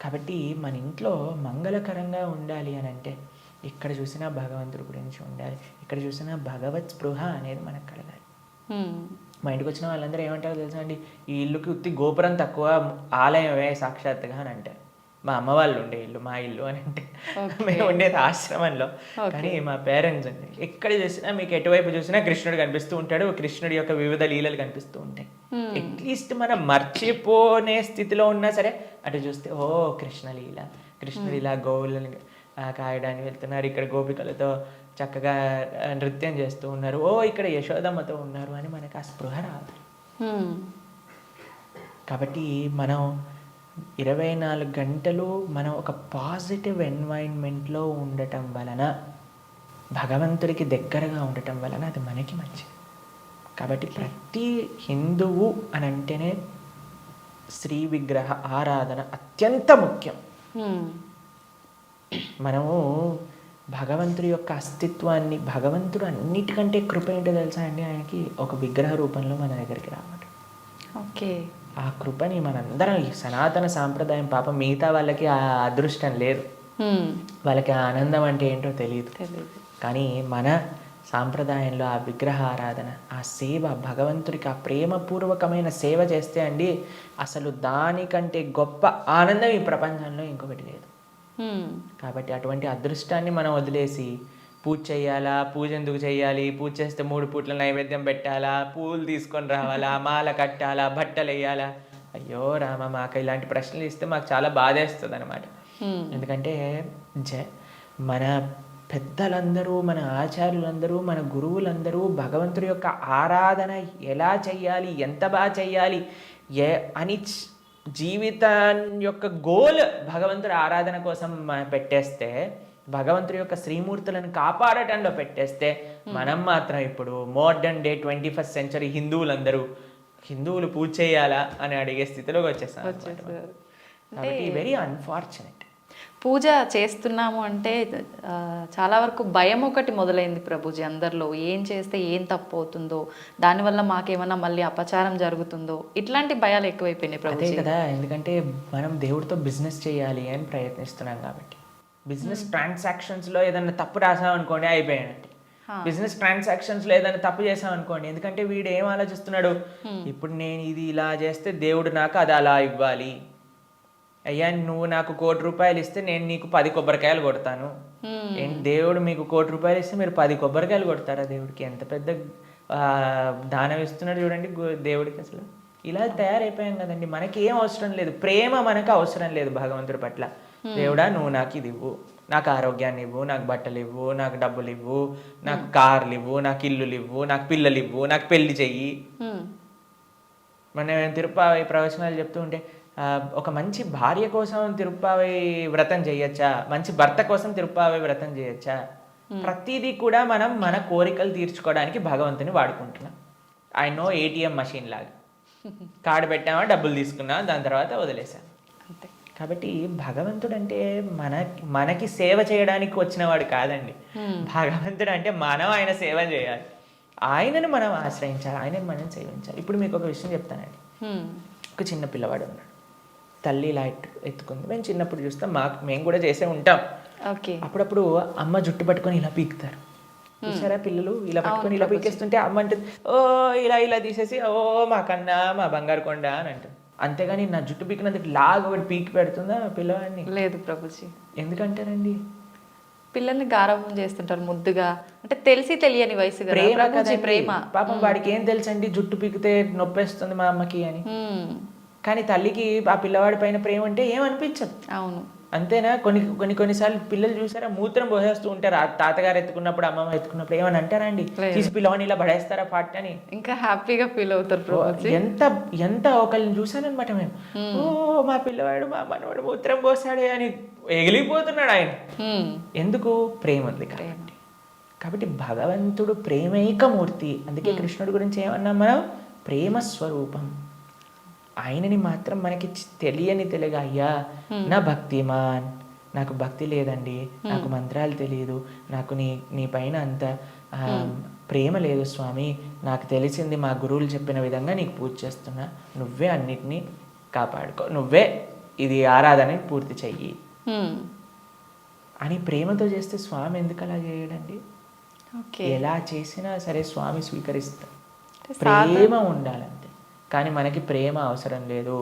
కాబట్టి మన ఇంట్లో మంగళకరంగా ఉండాలి అని అంటే, ఇక్కడ చూసినా భగవంతుడి గురించి ఉండాలి, ఇక్కడ చూసినా భగవత్ స్పృహ అనేది మనకు కలగాలి. మా ఇంటికి వచ్చిన వాళ్ళందరూ ఏమంటారో తెలుసా అండి, ఈ ఇల్లుకి ఉత్తి గోపురం తక్కువ, ఆలయమే సాక్షాత్తుగా అని అంటారు. మా అమ్మ వాళ్ళు ఉండే ఇల్లు మా ఇల్లు అని అంటే, మేము ఉండేది ఆశ్రమంలో. కానీ మా పేరెంట్స్ అండి, ఎక్కడ చూసినా మీకు ఎటువైపు చూసినా కృష్ణుడు కనిపిస్తూ ఉంటాడు, కృష్ణుడి యొక్క వివిధ లీలలు కనిపిస్తూ ఉంటాయి. అట్లీస్ట్ మనం మర్చిపోనే స్థితిలో ఉన్నా సరే అటు చూస్తే, ఓ కృష్ణలీల, కృష్ణుడు ఇలా గోవులను కాయడానికి వెళ్తున్నారు, ఇక్కడ గోపికలతో చక్కగా నృత్యం చేస్తూ ఉన్నారు, ఓ ఇక్కడ యశోదమ్మతో ఉన్నారు అని మనకు ఆ స్పృహ రాదు. కాబట్టి మనం 24 గంటలు మనం ఒక పాజిటివ్ ఎన్వైరన్మెంట్లో ఉండటం వలన, భగవంతుడికి దగ్గరగా ఉండటం వలన అది మనకి మంచిది. కాబట్టి ప్రతి హిందువు అని అంటేనే శ్రీ విగ్రహ ఆరాధన అత్యంత ముఖ్యం. మనము భగవంతుడి యొక్క అస్తిత్వాన్ని, భగవంతుడు అన్నిటికంటే కృప ఏంటో తెలుసా అండి, ఆయనకి ఒక విగ్రహ రూపంలో మన దగ్గరికి రావడం. ఓకే. ఆ కృపని మనందరం, ఈ సనాతన సాంప్రదాయం పాపం మిగతా వాళ్ళకి ఆ అదృష్టం లేదు, వాళ్ళకి ఆ ఆనందం అంటే ఏంటో తెలియదు. కానీ మన సాంప్రదాయంలో ఆ విగ్రహ ఆరాధన, ఆ సేవ, భగవంతుడికి ఆ ప్రేమపూర్వకమైన సేవ చేస్తే అండి, అసలు దానికంటే గొప్ప ఆనందం ఈ ప్రపంచంలో ఇంకొకటి లేదు. కాబట్టి అటువంటి అదృష్టాన్ని మనం వదిలేసి పూజ చేయాలా, పూజ ఎందుకు చేయాలి, పూజ చేస్తే 3 పూట్ల నైవేద్యం పెట్టాలా, పూలు తీసుకొని రావాలా, మాల కట్టాలా, బట్టలు వేయాలా, అయ్యో రామ, మాకు ఇలాంటి ప్రశ్నలు ఇస్తే మాకు చాలా బాధేస్తుంది అనమాట. ఎందుకంటే మన పెద్దలందరూ, మన ఆచార్యులందరూ, మన గురువులందరూ భగవంతుడి యొక్క ఆరాధన ఎలా చెయ్యాలి, ఎంత బాగా చెయ్యాలి అని జీవితం యొక్క గోల్ భగవంతుడి ఆరాధన కోసం పెట్టేస్తే, భగవంతుడి యొక్క శ్రీమూర్తులను కాపాడటంలో పెట్టేస్తే, మనం మాత్రం ఇప్పుడు మోడర్న్ డే 21st సెంచరీ హిందువులు పూజ చేయాలా అని అడిగే స్థితిలోకి వచ్చేసాం. కాబట్టి వెరీ అన్ఫార్చునేట్. పూజ చేస్తున్నాము అంటే చాలా వరకు భయం ఒకటి మొదలైంది ప్రభుజీ అందరిలో. ఏం చేస్తే ఏం తప్పు అవుతుందో, దానివల్ల మాకేమన్నా మళ్ళీ అపచారం జరుగుతుందో, ఇట్లాంటి భయాలు ఎక్కువైపోయినాయి ప్రభుజీ. అదే కదా, ఎందుకంటే మనం దేవుడితో బిజినెస్ చేయాలి అని ప్రయత్నిస్తున్నాం కాబట్టి. బిజినెస్ ట్రాన్సాక్షన్స్లో ఏదైనా తప్పు రాసామనుకోండి అయిపోయానంటే, బిజినెస్ ట్రాన్సాక్షన్స్లో ఏదైనా తప్పు చేసామనుకోండి, ఎందుకంటే వీడు ఏం ఆలోచిస్తున్నాడు, ఇప్పుడు నేను ఇది ఇలా చేస్తే దేవుడు నాకు అది అలా ఇవ్వాలి, అయ్యా నువ్వు నాకు 1 కోటి రూపాయలు ఇస్తే నేను నీకు 10 కొబ్బరికాయలు కొడతాను. ఏంటి దేవుడు మీకు 1 కోటి రూపాయలు ఇస్తే మీరు 10 కొబ్బరికాయలు కొడతారా దేవుడికి? ఎంత పెద్ద దానం ఇస్తున్నాడు చూడండి దేవుడికి. అసలు ఇలా తయారైపోయాం కదండి. మనకి ఏం అవసరం లేదు, ప్రేమ మనకు అవసరం లేదు భగవంతుడి పట్ల. దేవుడా నువ్వు నాకు ఇది ఇవ్వు, నాకు ఆరోగ్యాన్ని ఇవ్వు, నాకు బట్టలు ఇవ్వు, నాకు డబ్బులు ఇవ్వు, నాకు కార్లు ఇవ్వు, నాకు ఇల్లులు ఇవ్వు, నాకు పిల్లలు ఇవ్వు, నాకు పెళ్లి చెయ్యి. మనం తిరుప్పావై ప్రవచనాలు చెప్తూ ఉంటే ఒక మంచి భార్య కోసం తిరుప్పావై వ్రతం చేయొచ్చా, మంచి భర్త కోసం తిరుప్పావై వ్రతం చేయొచ్చా? ప్రతిదీ కూడా మనం మన కోరికలు తీర్చుకోవడానికి భగవంతుని వాడుకుంటున్నాం. ఐ నో ఏటీఎం మషిన్ లాగా కార్డు పెట్టామా, డబ్బులు తీసుకున్నా, దాని తర్వాత వదిలేసాం అంతే. కాబట్టి భగవంతుడు అంటే మనకి సేవ చేయడానికి వచ్చినవాడు కాదండి. భగవంతుడు అంటే మనం ఆయన సేవ చేయాలి, ఆయనను మనం ఆశ్రయించాలి, ఆయనను మనం సేవించాలి. ఇప్పుడు మీకు ఒక విషయం చెప్తానండి. ఒక చిన్న పిల్లవాడు ఉన్నాడు, తల్లి ఇలా ఎత్తుకుంది. మేము చిన్నప్పుడు చూస్తాం, మేము కూడా చేసే ఉంటాం. అప్పుడప్పుడు అమ్మ జుట్టు పట్టుకొని ఇలా పీకుతారు, చూసారా? పిల్లలు ఇలా పట్టుకొని ఇలా పీకేస్తుంటే అమ్మ అంటుంది, ఓ ఇలా ఇలా తీసేసి, ఓ మా కన్నా, మా బంగారు కొండ అని అంటుంది. అంతేగాని నా జుట్టు పీకినందుకు లాగా ఒకటి పీకి పెడుతుందా పిల్లవాడిని? లేదు ప్రభుజీ. ఎందుకంటారండి? పిల్లల్ని గారాబం చేస్తుంటారు ముద్దుగా, అంటే తెలిసి తెలియని వయసు కదా. ప్రేమ. పాపం వాడికి ఏం తెలుసండి జుట్టు పీకితే నొప్పేస్తుంది మా అమ్మకి అని. కానీ తల్లికి ఆ పిల్లవాడి పైన ప్రేమ అంటే ఏమనిపించదు. అవును, అంతేనా? కొన్నిసార్లు పిల్లలు చూసారా, మూత్రం పోసేస్తూ ఉంటారు. ఆ తాతగారు ఎత్తుకున్నప్పుడు, అమ్మమ్మ ఎత్తుకున్నప్పుడు ఏమని అంటారండి, తీసి పిల్లవాడిని ఇలా పడేస్తారా పాట అని. ఇంకా హ్యాపీగా ఫీల్ అవుతారు. ఎంత ఒకళ్ళని చూసానమాట మేము, ఓ మా పిల్లవాడు, మా మనవాడు మూత్రం పోసాడే అని ఎగిలిపోతున్నాడు ఆయన. ఎందుకు? ప్రేమ ఉంది కాబట్టి భగవంతుడు ప్రేమైకమూర్తి. అందుకే కృష్ణుడి గురించి ఏమన్నాం మనం? ప్రేమ స్వరూపం. ఆయనని మాత్రం మనకి తెలియగా, అయ్యా నా భక్తిమాన్, నాకు భక్తి లేదండి, నాకు మంత్రాలు తెలియదు, నాకు నీ పైన అంత ప్రేమ లేదు స్వామి, నాకు తెలిసింది మా గురువులు చెప్పిన విధంగా నీకు పూజ చేస్తున్నా, నువ్వే అన్నిటినీ కాపాడుకో, నువ్వే ఇది ఆరాధన పూర్తి చెయ్యి అని ప్రేమతో చేస్తే స్వామి ఎందుకు అలా చేయడండి? ఎలా చేసినా సరే స్వామి స్వీకరిస్తాం. ప్రేమ ఉండాలంతే. కానీ మనకి ప్రేమ అవసరం లేదు,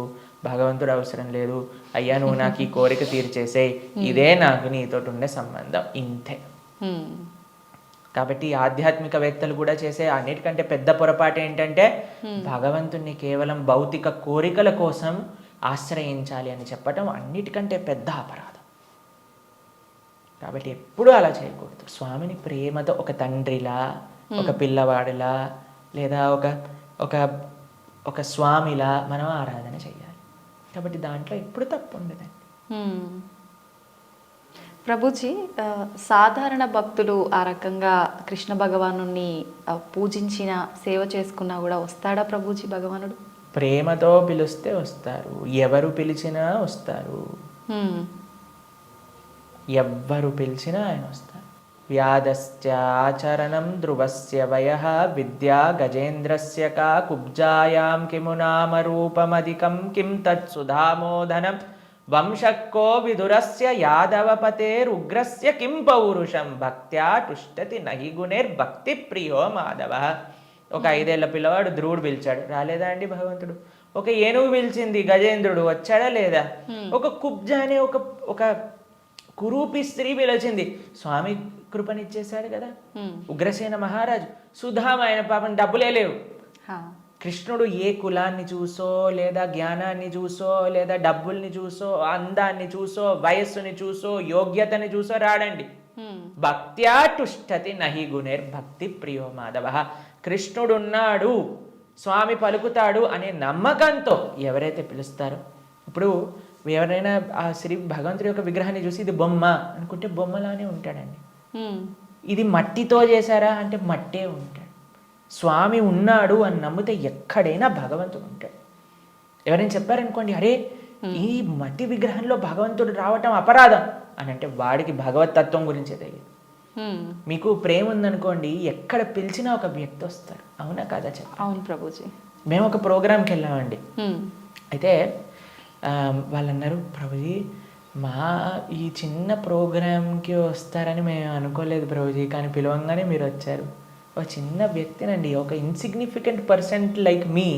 భగవంతుడు అవసరం లేదు. అయ్యా నువ్వు నాకు ఈ కోరిక తీర్చేసే, ఇదే నాకు నీతో ఉండే సంబంధం, ఇంతే. కాబట్టి ఆధ్యాత్మికవేత్తలు కూడా చేసే అన్నిటికంటే పెద్ద పొరపాటు ఏంటంటే భగవంతుణ్ణి కేవలం భౌతిక కోరికల కోసం ఆశ్రయించాలి అని చెప్పటం అన్నిటికంటే పెద్ద అపరాధం. కాబట్టి ఎప్పుడూ అలా చేయకూడదు. స్వామిని ప్రేమతో ఒక తండ్రిలా, ఒక పిల్లవాడిలా, లేదా ఒక స్వామిలా మనం ఆరాధన చేయాలి. కాబట్టి దాంట్లో ఎప్పుడు తప్పు ఉండదండి. ప్రభుజీ, సాధారణ భక్తులు ఆ రకంగా కృష్ణ భగవాను పూజించిన, సేవ చేసుకున్నా కూడా వస్తాడా ప్రభుజీ భగవానుడు? ప్రేమతో పిలిస్తే వస్తారు, ఎవరు పిలిచినా వస్తారు. ఎవ్వరు పిలిచినా ఆయన వస్తారు. వ్యాధస్య ఆచరణం ధ్రువస్య వయః విద్యా గజేంద్రస్య కా కుబ్జాయాం కిము నామ రూపమధికం కిం తత్సుధామోదనం వంశక్కో విదురస్య యాదవపతేరుగ్రస్య కిం పౌరుషం భక్త్యా టుష్టతి నహి గుణైర్భక్తి ప్రియో మాధవ. ఒక 5 ఏళ్ల పిల్లవాడు ధ్రువుడు పిలిచాడు, రాలేదా అండి భగవంతుడు? ఒక ఏనుగు పిలిచింది, గజేంద్రుడు వచ్చాడా లేదా? ఒక కుబ్జ అనే ఒక కురూపి స్త్రీ పిలిచింది, స్వామి కృపనిచ్చేశాడు కదా. ఉగ్రసేన మహారాజు, సుధామ, ఆయన పాపం డబ్బులే లేవు. కృష్ణుడు ఏ కులాన్ని చూసో, లేదా జ్ఞానాన్ని చూసో, లేదా డబ్బుల్ని చూసో, అందాన్ని చూసో, వయస్సుని చూసో, యోగ్యతని చూసో రాడండి. భక్త్యా టుష్టతి నహి గుణైర్భక్తి ప్రియో మాధవ. కృష్ణుడున్నాడు, స్వామి పలుకుతాడు అనే నమ్మకంతో ఎవరైతే పిలుస్తారో, ఇప్పుడు ఎవరైనా ఆ శ్రీ భగవంతుడి యొక్క విగ్రహాన్ని చూసి ఇది బొమ్మ అనుకుంటే బొమ్మలానే ఉంటాడండి. ఇది మట్టితో చేశారా అంటే మట్టే ఉంటాడు. స్వామి ఉన్నాడు అని నమ్మితే ఎక్కడైనా భగవంతుడు ఉంటాడు. ఎవరైనా చెప్పారనుకోండి, అరే ఈ మట్టి విగ్రహంలో భగవంతుడు రావటం అపరాధం అని అంటే వాడికి భగవత్ తత్వం గురించే తెలియదు. మీకు ప్రేమ ఉందనుకోండి, ఎక్కడ పిలిచినా ఒక వ్యక్తి వస్తారు. అవునా కాదా చెప్పండి? అవును ప్రభుజీ. మేము ఒక ప్రోగ్రామ్కి వెళ్ళామండి. అయితే వాళ్ళు అన్నారు, ప్రభుజీ మా ఈ చిన్న ప్రోగ్రామ్కి వస్తారని మేము అనుకోలేదు ప్రభుజీ, కానీ పిలవంగానే మీరు వచ్చారు. ఒక చిన్న వ్యక్తినండి, ఒక ఇన్సిగ్నిఫికెంట్ పర్సెంట్ లైక్ మీ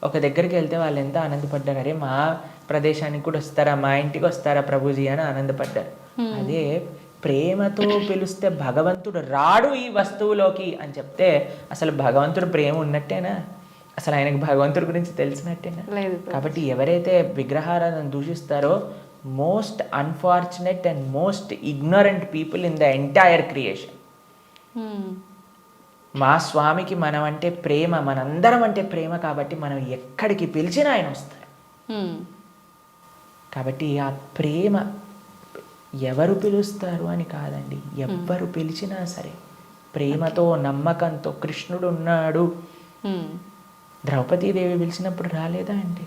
ఒక దగ్గరికి వెళ్తే వాళ్ళు ఎంత ఆనందపడ్డారు. అరే మా ప్రదేశానికి కూడా వస్తారా, మా ఇంటికి వస్తారా ప్రభుజీ అని ఆనందపడ్డారు. అదే ప్రేమతో పిలిస్తే భగవంతుడు రాడు ఈ వస్తువులోకి అని చెప్తే అసలు భగవంతుడు ప్రేమ ఉన్నట్టేనా? అసలు ఆయనకు భగవంతుడి గురించి తెలిసినట్టేనా? లేదు. కాబట్టి ఎవరైతే విగ్రహారాధన దూషిస్తారో most unfortunate and most ignorant people in the entire creation. మా స్వామికి మనం అంటే ప్రేమ, మనందరం అంటే ప్రేమ, కాబట్టి మనం ఎక్కడికి పిలిచినా ఆయన వస్తారు. కాబట్టి ఆ ప్రేమ ఎవరు పిలుస్తారు అని కాదండి, ఎవ్వరు పిలిచినా సరే ప్రేమతో నమ్మకంతో కృష్ణుడు ఉన్నాడు. ద్రౌపదీదేవి పిలిచినప్పుడు రాలేదా అండి?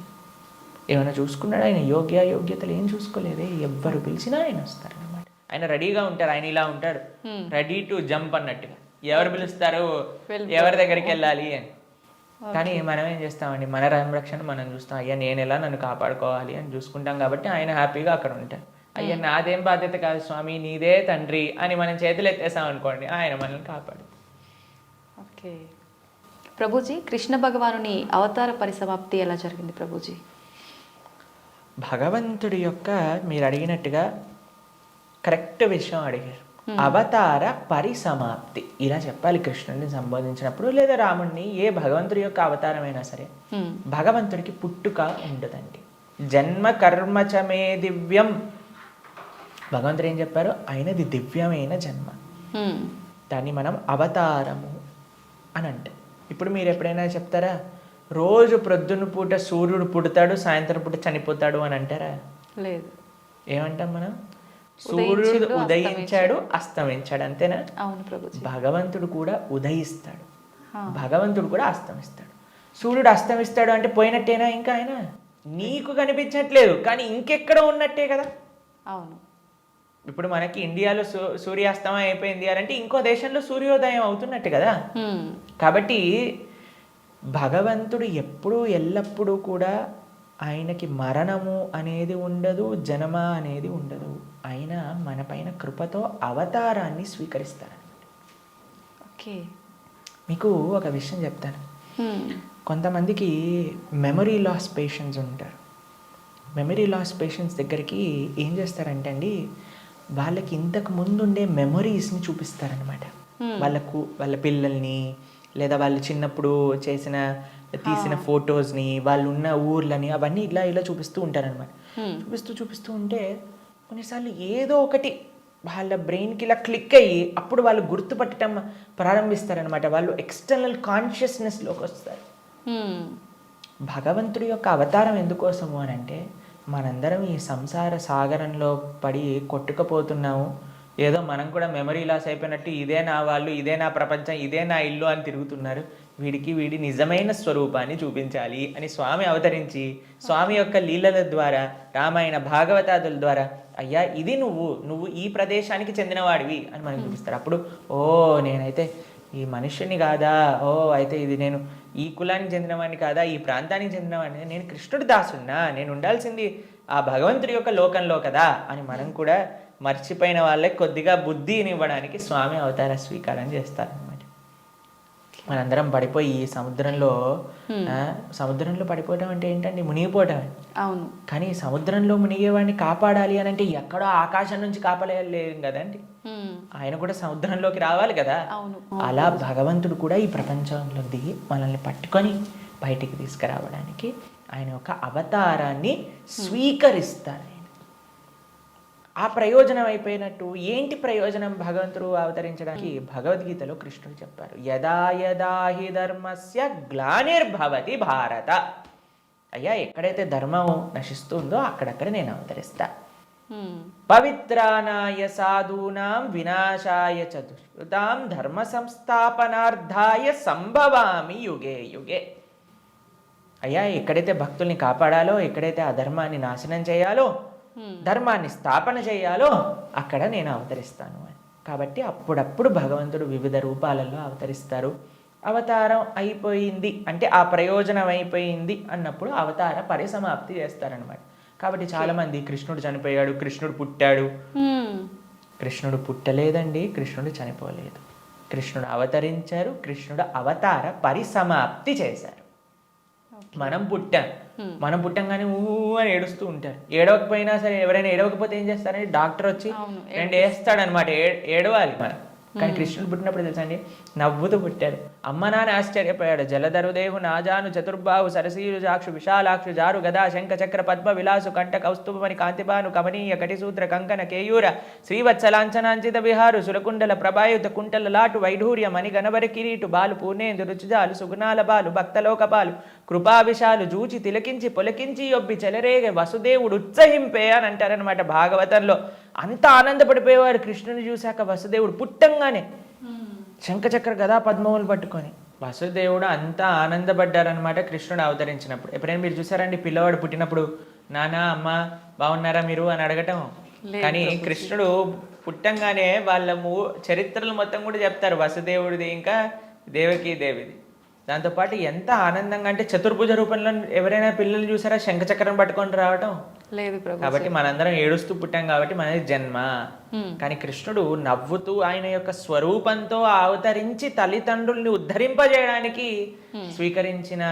ఏమైనా చూసుకున్నాడు ఆయన? యోగ్యతలు ఏం చూసుకోలేదే. ఎవ్వరు పిలిచినా ఆయన వస్తారు అనమాట. ఆయన రెడీగా ఉంటారు. ఆయన ఇలా ఉంటాడు, రెడీ టు జంప్ అన్నట్టుగా. ఎవరు పిలుస్తారు, ఎవరి దగ్గరికి వెళ్ళాలి అని. కానీ మనం ఏం చేస్తామండి, మన సంరక్షణ మనం చూస్తాం. అయ్యా నేను ఎలా నన్ను కాపాడుకోవాలి అని చూసుకుంటాం. కాబట్టి ఆయన హ్యాపీగా అక్కడ ఉంటారు. అయ్యా నాదేం బాధ్యత కాదు స్వామి, నీదే తండ్రి అని మనం చేతులు ఎత్తేసాం అనుకోండి, ఆయన మనల్ని కాపాడు. ఓకే ప్రభుజీ, కృష్ణ భగవానుని అవతార పరిసమాప్తి ఎలా జరిగింది ప్రభుజీ? భగవంతుడి యొక్క, మీరు అడిగినట్టుగా కరెక్ట్ విషయం అడిగారు. అవతార పరిసమాప్తి ఇలా చెప్పాలి కృష్ణుడిని సంబోధించినప్పుడు, లేదా రాముడిని. ఏ భగవంతుడి యొక్క అవతారమైనా సరే భగవంతుడికి పుట్టుక ఉండదండి. జన్మ కర్మచమే దివ్యం. భగవంతుడు ఏం చెప్పారు? ఆయనది దివ్యమైన జన్మ. దాన్ని మనం అవతారము అని అంటే. ఇప్పుడు మీరు ఎప్పుడైనా చెప్తారా, రోజు ప్రొద్దున పూట సూర్యుడు పుడతాడు, సాయంత్రం పూట చనిపోతాడు అని అంటారా? లేదు. ఏమంటాం మనం? సూర్యుడు ఉదయించాడు, అస్తమించాడు, అంతేనా? అవును ప్రభుజీ. భగవంతుడు కూడా ఉదయిస్తాడు, భగవంతుడు కూడా అస్తమిస్తాడు. సూర్యుడు అస్తమిస్తాడు అంటే పోయినట్టేనా? ఇంకా ఆయన నీకు కనిపించట్లేదు, కానీ ఇంకెక్కడ ఉన్నట్టే కదా. అవును. ఇప్పుడు మనకి ఇండియాలో సూర్యాస్తమయం అయిపోయింది అంటే ఇంకో దేశంలో సూర్యోదయం అవుతున్నట్టు కదా. కాబట్టి భగవంతుడు ఎప్పుడూ ఎల్లప్పుడూ కూడా ఆయనకి మరణము అనేది ఉండదు, జన్మ అనేది ఉండదు. ఆయన మన పైన కృపతో అవతారాన్ని స్వీకరిస్తారనమాట. ఓకే, మీకు ఒక విషయం చెప్తాను. కొంతమందికి మెమరీ లాస్ పేషెంట్స్ ఉంటారు. మెమరీ లాస్ పేషెంట్స్ దగ్గరికి ఏం చేస్తారంటే అండి, వాళ్ళకి ఇంతకు ముందు ఉండే మెమొరీస్ని చూపిస్తారనమాట. వాళ్ళ పిల్లల్ని, లేదా వాళ్ళు చిన్నప్పుడు తీసిన ఫొటోస్ని, వాళ్ళు ఉన్న ఊర్లని, అవన్నీ ఇలా చూపిస్తూ ఉంటారనమాట. చూపిస్తూ ఉంటే కొన్నిసార్లు ఏదో ఒకటి వాళ్ళ బ్రెయిన్కి ఇలా క్లిక్ అయ్యి అప్పుడు వాళ్ళు గుర్తుపట్టడం ప్రారంభిస్తారనమాట. వాళ్ళు ఎక్స్టర్నల్ కాన్షియస్నెస్లోకి వస్తారు. భగవంతుడి యొక్క అవతారం ఎందుకోసము అని అంటే, మనందరం ఈ సంసార సాగరంలో పడి కొట్టుకుపోతున్నాము. ఏదో మనం కూడా మెమరీ లాస్ అయిపోయినట్టు ఇదే నా వాళ్ళు, ఇదే నా ప్రపంచం, ఇదే నా ఇల్లు అని తిరుగుతున్నారు. వీడి నిజమైన స్వరూపాన్ని చూపించాలి అని స్వామి అవతరించి, స్వామి యొక్క లీలల ద్వారా, రామాయణ భాగవతాదుల ద్వారా, అయ్యా ఇది నువ్వు ఈ ప్రదేశానికి చెందినవాడివి అని మనకు చూపిస్తారు. అప్పుడు ఓ నేనైతే ఈ మనుష్యుని కాదా, ఓ అయితే ఇది నేను ఈ కులానికి చెందినవాడిని కాదా, ఈ ప్రాంతానికి చెందినవాడిని, నేను కృష్ణుడి దాసున్నా, నేను ఉండాల్సింది ఆ భగవంతుడి యొక్క లోకంలో కదా అని మనం కూడా మర్చిపోయిన వాళ్ళకి కొద్దిగా బుద్ధిని ఇవ్వడానికి స్వామి అవతార స్వీకారం చేస్తారనమాట. మనందరం పడిపోయి ఈ సముద్రంలో పడిపోవడం అంటే ఏంటండి? మునిగిపోవడం. అవును. కానీ సముద్రంలో మునిగేవాడిని కాపాడాలి అని అంటే ఎక్కడో ఆకాశం నుంచి కాపాడలేం కదండి, ఆయన కూడా సముద్రంలోకి రావాలి కదా. అలా భగవంతుడు కూడా ఈ ప్రపంచంలో దిగి మనల్ని పట్టుకొని బయటికి తీసుకురావడానికి ఆయన యొక్క అవతారాన్ని స్వీకరిస్తారు. ఆ ప్రయోజనం అయిపోయినట్టు ఏంటి ప్రయోజనం భగవంతుడు అవతరించడానికి? భగవద్గీతలో కృష్ణుడు చెప్పారు, యదా యదా హి ధర్మస్య గ్లానిర్భవతి భారత. అయ్యా ఎక్కడైతే ధర్మం నశిస్తుందో అక్కడక్కడ నేను అవతరిస్తా. పవిత్రానాయ సాధూనాం వినాశాయ చ దుష్కృతాం ధర్మ సంస్థాపనార్థాయ సంభవామి యుగే యుగే. అయ్యా ఎక్కడైతే భక్తుల్ని కాపాడాలో, ఎక్కడైతే అధర్మాన్ని నాశనం చేయాలో, ధర్మాన్ని స్థాపన చేయాలో అక్కడ నేను అవతరిస్తాను అని. కాబట్టి అప్పుడప్పుడు భగవంతుడు వివిధ రూపాలలో అవతరిస్తారు. అవతారం అయిపోయింది అంటే, ఆ ప్రయోజనం అయిపోయింది అన్నప్పుడు అవతార పరిసమాప్తి చేస్తారనమాట. కాబట్టి చాలామంది కృష్ణుడు చనిపోయాడు, కృష్ణుడు పుట్టాడు. కృష్ణుడు పుట్టలేదండి, కృష్ణుడు చనిపోలేదు. కృష్ణుడు అవతరించారు, కృష్ణుడు అవతార పరిసమాప్తి చేశారు. మనం పుట్టంగానే అని ఏడుస్తూ ఉంటారు. ఏడవకపోయినా సరే, ఎవరైనా ఏడవకపోతే ఏం చేస్తారంటే డాక్టర్ వచ్చి 2 వేస్తాడనమాట. ఏడవాలి మనం. కానీ కృష్ణుడు పుట్టినప్పుడు తెలుసా అండి, నవ్వుతూ పుట్టాడు. అమ్మ నాన్న ఆశ్చర్యపోయాడు. జలధరుదేహు నాజాను చతుర్బాహు సరసీరు జాక్షు విశాలాక్షు జారు గదా శంఖ చక్ర పద్మ విలాసు కంఠ కౌస్తుభమణి కాంతిబాను కమనీయ కటిసూత్ర కంకణ కేయూర శ్రీవత్సలాంఛనాంచిత విహారు సురకుండల ప్రభాయుత కుంటల లాటు వైఢూర్య మణి గణవరి కిరీటు బాలు పూర్ణేందు రుచిజాలు సుగుణాల బాలు భక్తలోకపాలు కృపావిశాలు జూచి తిలకించి పొలకించి యొబ్బి చెలరేగే వసుదేవుడు ఉత్సహింపే అని అంటారనమాట భాగవతంలో. అంత ఆనందపడిపోయేవాడు కృష్ణుని చూశాక వసుదేవుడు పుట్టంగానే శంఖచక్ర గదా పద్మములు పట్టుకొని. వసుదేవుడు అంతా ఆనందపడ్డారనమాట కృష్ణుడు అవతరించినప్పుడు. ఎప్పుడైనా మీరు చూసారండి పిల్లవాడు పుట్టినప్పుడు నాన్న అమ్మ బాగున్నారా మీరు అని అడగటం? కానీ కృష్ణుడు పుట్టంగానే వాళ్ళ చరిత్రలు మొత్తం కూడా చెప్తారు, వసుదేవుడిది ఇంకా దేవకీ దేవిది. దాంతోపాటు ఎంత ఆనందంగా అంటే చతుర్భుజ రూపంలో ఎవరైనా పిల్లలు చూసారా శంఖచక్రం పట్టుకొని రావటం? లేదు. కాబట్టి మనందరం ఏడుస్తూ పుట్టాం కాబట్టి మనది జన్మ. కానీ కృష్ణుడు నవ్వుతూ ఆయన యొక్క స్వరూపంతో అవతరించి తల్లిదండ్రుల్ని ఉద్ధరింపజేయడానికి స్వీకరించిన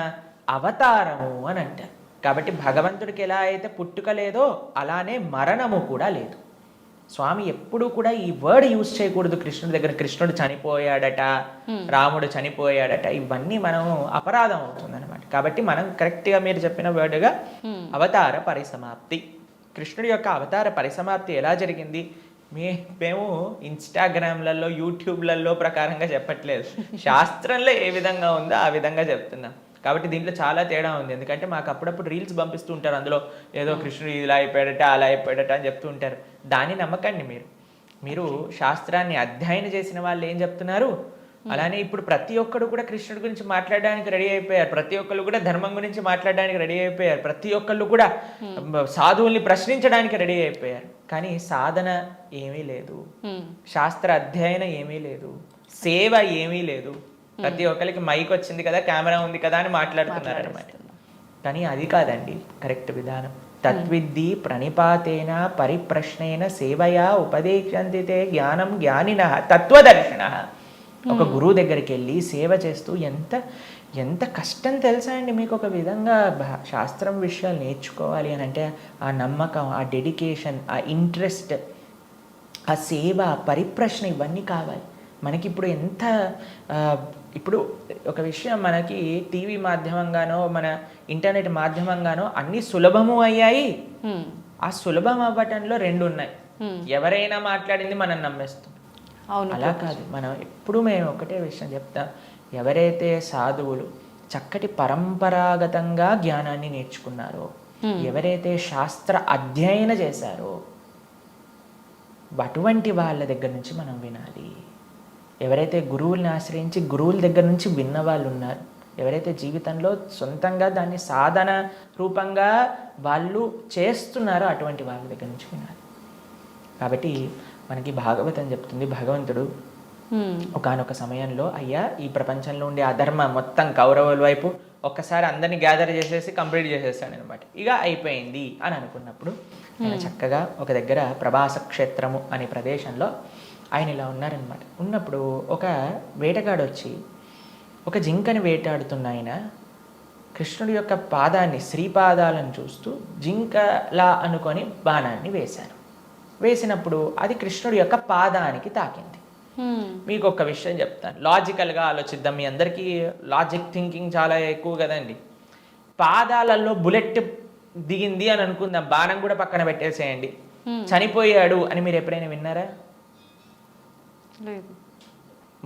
అవతారము అని అంటారు. కాబట్టి భగవంతుడికి ఎలా అయితే పుట్టుక లేదో అలానే మరణము కూడా లేదు. స్వామి ఎప్పుడూ కూడా ఈ వర్డ్ యూజ్ చేయకూడదు కృష్ణుడి దగ్గర. కృష్ణుడు చనిపోయాడట, రాముడు చనిపోయాడట, ఇవన్నీ మనం అపరాధం అవుతుంది అనమాట. కాబట్టి మనం కరెక్ట్గా మీరు చెప్పిన వర్డ్గా అవతార పరిసమాప్తి, కృష్ణుడి యొక్క అవతార పరిసమాప్తి ఎలా జరిగింది మేము ఇన్స్టాగ్రామ్లలో యూట్యూబ్లలో ప్రకారంగా చెప్పట్లేదు, శాస్త్రంలో ఏ విధంగా ఉందో ఆ విధంగా చెప్తున్నాం. కాబట్టి దీంట్లో చాలా తేడా ఉంది. ఎందుకంటే మాకు అప్పుడప్పుడు రీల్స్ పంపిస్తూ ఉంటారు, అందులో ఏదో కృష్ణుడు ఇలా అయిపోయాడట అలా అయిపోయాడట అని చెప్తూ ఉంటారు. దాన్ని నమ్మకండి. మీరు శాస్త్రాన్ని అధ్యయనం చేసిన వాళ్ళు ఏం చెప్తున్నారు, అలానే ఇప్పుడు ప్రతి ఒక్కరు కూడా కృష్ణుడి గురించి మాట్లాడడానికి రెడీ అయిపోయారు. ప్రతి ఒక్కరు కూడా ధర్మం గురించి మాట్లాడడానికి రెడీ అయిపోయారు. ప్రతి ఒక్కళ్ళు కూడా సాధువుల్ని ప్రశ్నించడానికి రెడీ అయిపోయారు. కానీ సాధన ఏమీ లేదు, శాస్త్ర అధ్యయనం ఏమీ లేదు, సేవ ఏమీ లేదు. ప్రతి ఒక్కరికి మైక్ వచ్చింది కదా, కెమెరా ఉంది కదా అని మాట్లాడుతున్నారు అనమాట. కానీ అది కాదండి కరెక్ట్ విధానం. తద్విద్ధి ప్రణిపాతేన పరిప్రశ్నేన సేవయా ఉపదేశంతితే జ్ఞానం జ్ఞానినః తత్వదర్శినః. ఒక గురువు దగ్గరికి వెళ్ళి సేవ చేస్తూ ఎంత కష్టం తెలుసా అండి మీకు. ఒక విధంగా శాస్త్రం విషయాలు నేర్చుకోవాలి అని అంటే ఆ నమ్మకం, ఆ డెడికేషన్, ఆ ఇంట్రెస్ట్, ఆ సేవ, ఆ పరిప్రశ్న ఇవన్నీ కావాలి మనకి. ఇప్పుడు ఒక విషయం, మనకి టీవీ మాధ్యమంగానో మన ఇంటర్నెట్ మాధ్యమంగానో అన్ని సులభము అయ్యాయి. ఆ సులభం అవ్వటంలో రెండు ఉన్నాయి. ఎవరైనా మాట్లాడింది మనం నమ్మేస్తాం. అలా కాదు. మనం ఎప్పుడు మేము ఒకటే విషయం చెప్తాం, ఎవరైతే సాధువులు చక్కటి పరంపరాగతంగా జ్ఞానాన్ని నేర్చుకున్నారో, ఎవరైతే శాస్త్ర అధ్యయన చేశారో అటువంటి వాళ్ళ దగ్గర నుంచి మనం వినాలి. ఎవరైతే గురువుల్ని ఆశ్రయించి గురువుల దగ్గర నుంచి విన్న వాళ్ళు ఉన్నారు, ఎవరైతే జీవితంలో సొంతంగా దాన్ని సాధన రూపంగా వాళ్ళు చేస్తున్నారో అటువంటి వాళ్ళ దగ్గర నుంచి వినాలి. కాబట్టి మనకి భాగవతం చెప్తుంది, భగవంతుడు ఒకానొక సమయంలో అయ్యా ఈ ప్రపంచంలో ఉండే అధర్మ మొత్తం కౌరవుల వైపు ఒక్కసారి అందరినీ గ్యాదర్ చేసేసి కంప్లీట్ చేసేస్తాడు అనమాట. ఇక అయిపోయింది అని అనుకున్నప్పుడు ఆయన చక్కగా ఒక దగ్గర ప్రభాస క్షేత్రము అనే ప్రదేశంలో ఆయన ఇలా ఉన్నారనమాట. ఉన్నప్పుడు ఒక వేటగాడు వచ్చి ఒక జింకని వేటాడుతున్న ఆయన కృష్ణుడి యొక్క పాదాన్ని, శ్రీపాదాలను చూస్తూ జింకలా అనుకొని బాణాన్ని వేశారు. వేసినప్పుడు అది కృష్ణుడి యొక్క పాదానికి తాకింది. మీకు ఒక విషయం చెప్తాను, లాజికల్గా ఆలోచిద్దాం. మీ అందరికీ లాజిక్ థింకింగ్ చాలా ఎక్కువ కదండి. పాదాలలో బుల్లెట్ దిగింది అని అనుకుందాం, బాణం కూడా పక్కన పెట్టేసేయండి, చనిపోయాడు అని మీరు ఎప్పుడైనా విన్నారా?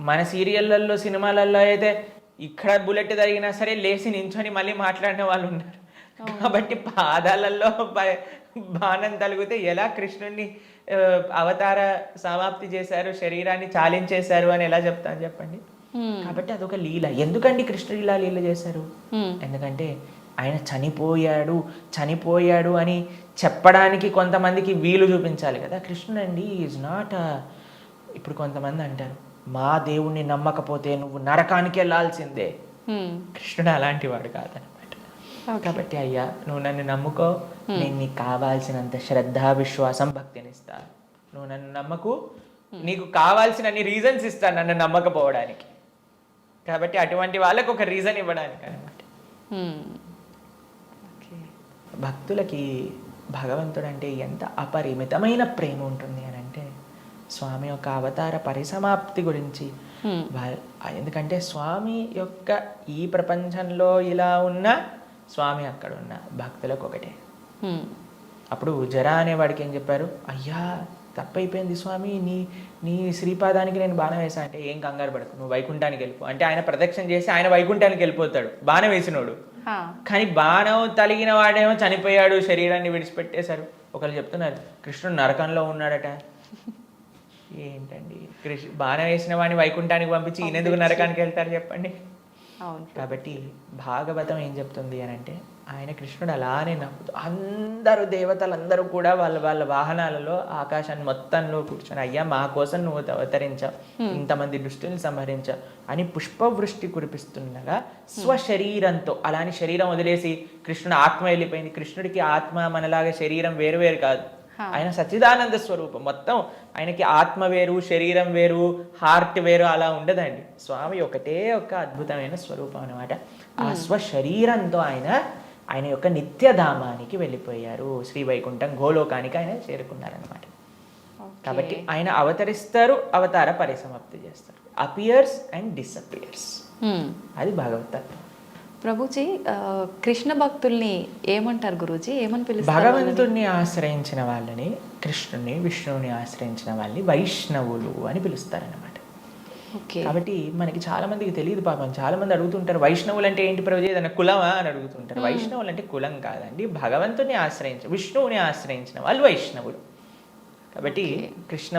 మన సీరియళ్ళల్లో సినిమాలలో అయితే ఇక్కడ బుల్లెట్ తగినా సరే లేచి నించొని మళ్ళీ మాట్లాడిన వాళ్ళు ఉన్నారు. కాబట్టి పాదాలలో బాణం తలిగితే ఎలా కృష్ణుడిని అవతార సమాప్తి చేశారు, శరీరాన్ని చాలించేశారు అని ఎలా చెప్తాను చెప్పండి. కాబట్టి అదొక లీల. ఎందుకండి కృష్ణుడు ఇలా లీల చేశారు? ఎందుకంటే ఆయన చనిపోయాడు అని చెప్పడానికి కొంతమందికి వీలు చూపించాలి కదా. కృష్ణుడు అండి ఈజ్ నాట్. ఇప్పుడు కొంతమంది అంటారు, మా దేవుణ్ణి నమ్మకపోతే నువ్వు నరకానికి వెళ్ళాల్సిందే. కృష్ణుడు అలాంటి వాడు కాదనమాట. కాబట్టి అయ్యా నువ్వు నన్ను నమ్ముకో, నేను నీకు కావాల్సినంత శ్రద్ధ, విశ్వాసం, భక్తిని ఇస్తాను. నువ్వు నన్ను నమ్మకు, నీకు కావాల్సినన్ని రీజన్స్ ఇస్తాను నన్ను నమ్మకపోవడానికి. కాబట్టి అటువంటి వాళ్ళకు ఒక రీజన్ ఇవ్వడానికి అనమాట. భక్తులకి భగవంతుడు అంటే ఎంత అపరిమితమైన ప్రేమ ఉంటుంది అని అంటే స్వామి యొక్క అవతార పరిసమాప్తి గురించి ఎందుకంటే స్వామి యొక్క ఈ ప్రపంచంలో ఇలా ఉన్న స్వామి అక్కడ ఉన్న భక్తులకు ఒకటే. అప్పుడు జరా అనేవాడికి ఏం చెప్పారు, అయ్యా తప్పైపోయింది స్వామి, నీ శ్రీపాదానికి నేను బాణం వేసా అంటే, ఏం కంగారు పడకు, నువ్వు వైకుంఠానికి వెళ్ళిపో అంటే ఆయన ప్రదక్షిణ చేసి ఆయన వైకుంఠానికి వెళ్ళిపోతాడు బాణం వేసినోడు. కానీ బాణం తలిగిన వాడేమో చనిపోయాడు, శరీరాన్ని విడిచిపెట్టేశారు. ఒకళ్ళు చెప్తున్నారు కృష్ణుడు నరకంలో ఉన్నాడట. ఏంటండి, బాణం వేసిన వాడిని వైకుంఠానికి పంపించి ఈయనెందుకు నరకానికి వెళ్తారు చెప్పండి. కాబట్టి భాగవతం ఏం చెప్తుంది అని అంటే, ఆయన కృష్ణుడు అలానే నవ్వుతూ అందరూ దేవతలందరూ కూడా వాళ్ళ వాహనాలలో ఆకాశాన్ని మొత్తంలో కూర్చొని, అయ్యా మా కోసం నువ్వు అవతరించావు, ఇంతమంది దుష్టుల్ని సంహరించావు అని పుష్పవృష్టి కురిపిస్తుండగా స్వశరీరంతో, అలాని శరీరం వదిలేసి కృష్ణుడు ఆత్మ వెళ్ళిపోయింది. కృష్ణుడికి ఆత్మ మనలాగా శరీరం వేరు వేరు కాదు, ఆయన సచ్చిదానంద స్వరూపం. మొత్తం ఆయనకి ఆత్మ వేరు, శరీరం వేరు, హార్ట్ వేరు అలా ఉండదండి. స్వామి ఒకటే ఒక అద్భుతమైన స్వరూపం అనమాట. ఆ స్వశరీరంతో ఆయన యొక్క నిత్యధామానికి వెళ్ళిపోయారు. శ్రీ వైకుంఠం గోలోకానికి ఆయన చేరుకున్నారనమాట. కాబట్టి ఆయన అవతరిస్తారు, అవతార పరిసమాప్తి చేస్తారు. Appears and disappears. అది భగవతత్వం. ప్రభుజీ, కృష్ణ భక్తుల్ని ఏమంటారు గురూజీ, ఏమని పిలుస్తారు? భగవంతుణ్ణి ఆశ్రయించిన వాళ్ళని, కృష్ణుని విష్ణువుని ఆశ్రయించిన వాళ్ళని వైష్ణవులు అని పిలుస్తారనమాట. కాబట్టి మనకి చాలా మందికి తెలియదు పాపం. చాలా మంది అడుగుతుంటారు, వైష్ణవులు అంటే ఏంటి ప్రభుజీ, ఏదైనా కులమా అని అడుగుతుంటారు. వైష్ణవులు అంటే కులం కాదండి, భగవంతుని విష్ణువుని ఆశ్రయించిన వాళ్ళు వైష్ణవులు. కాబట్టి కృష్ణ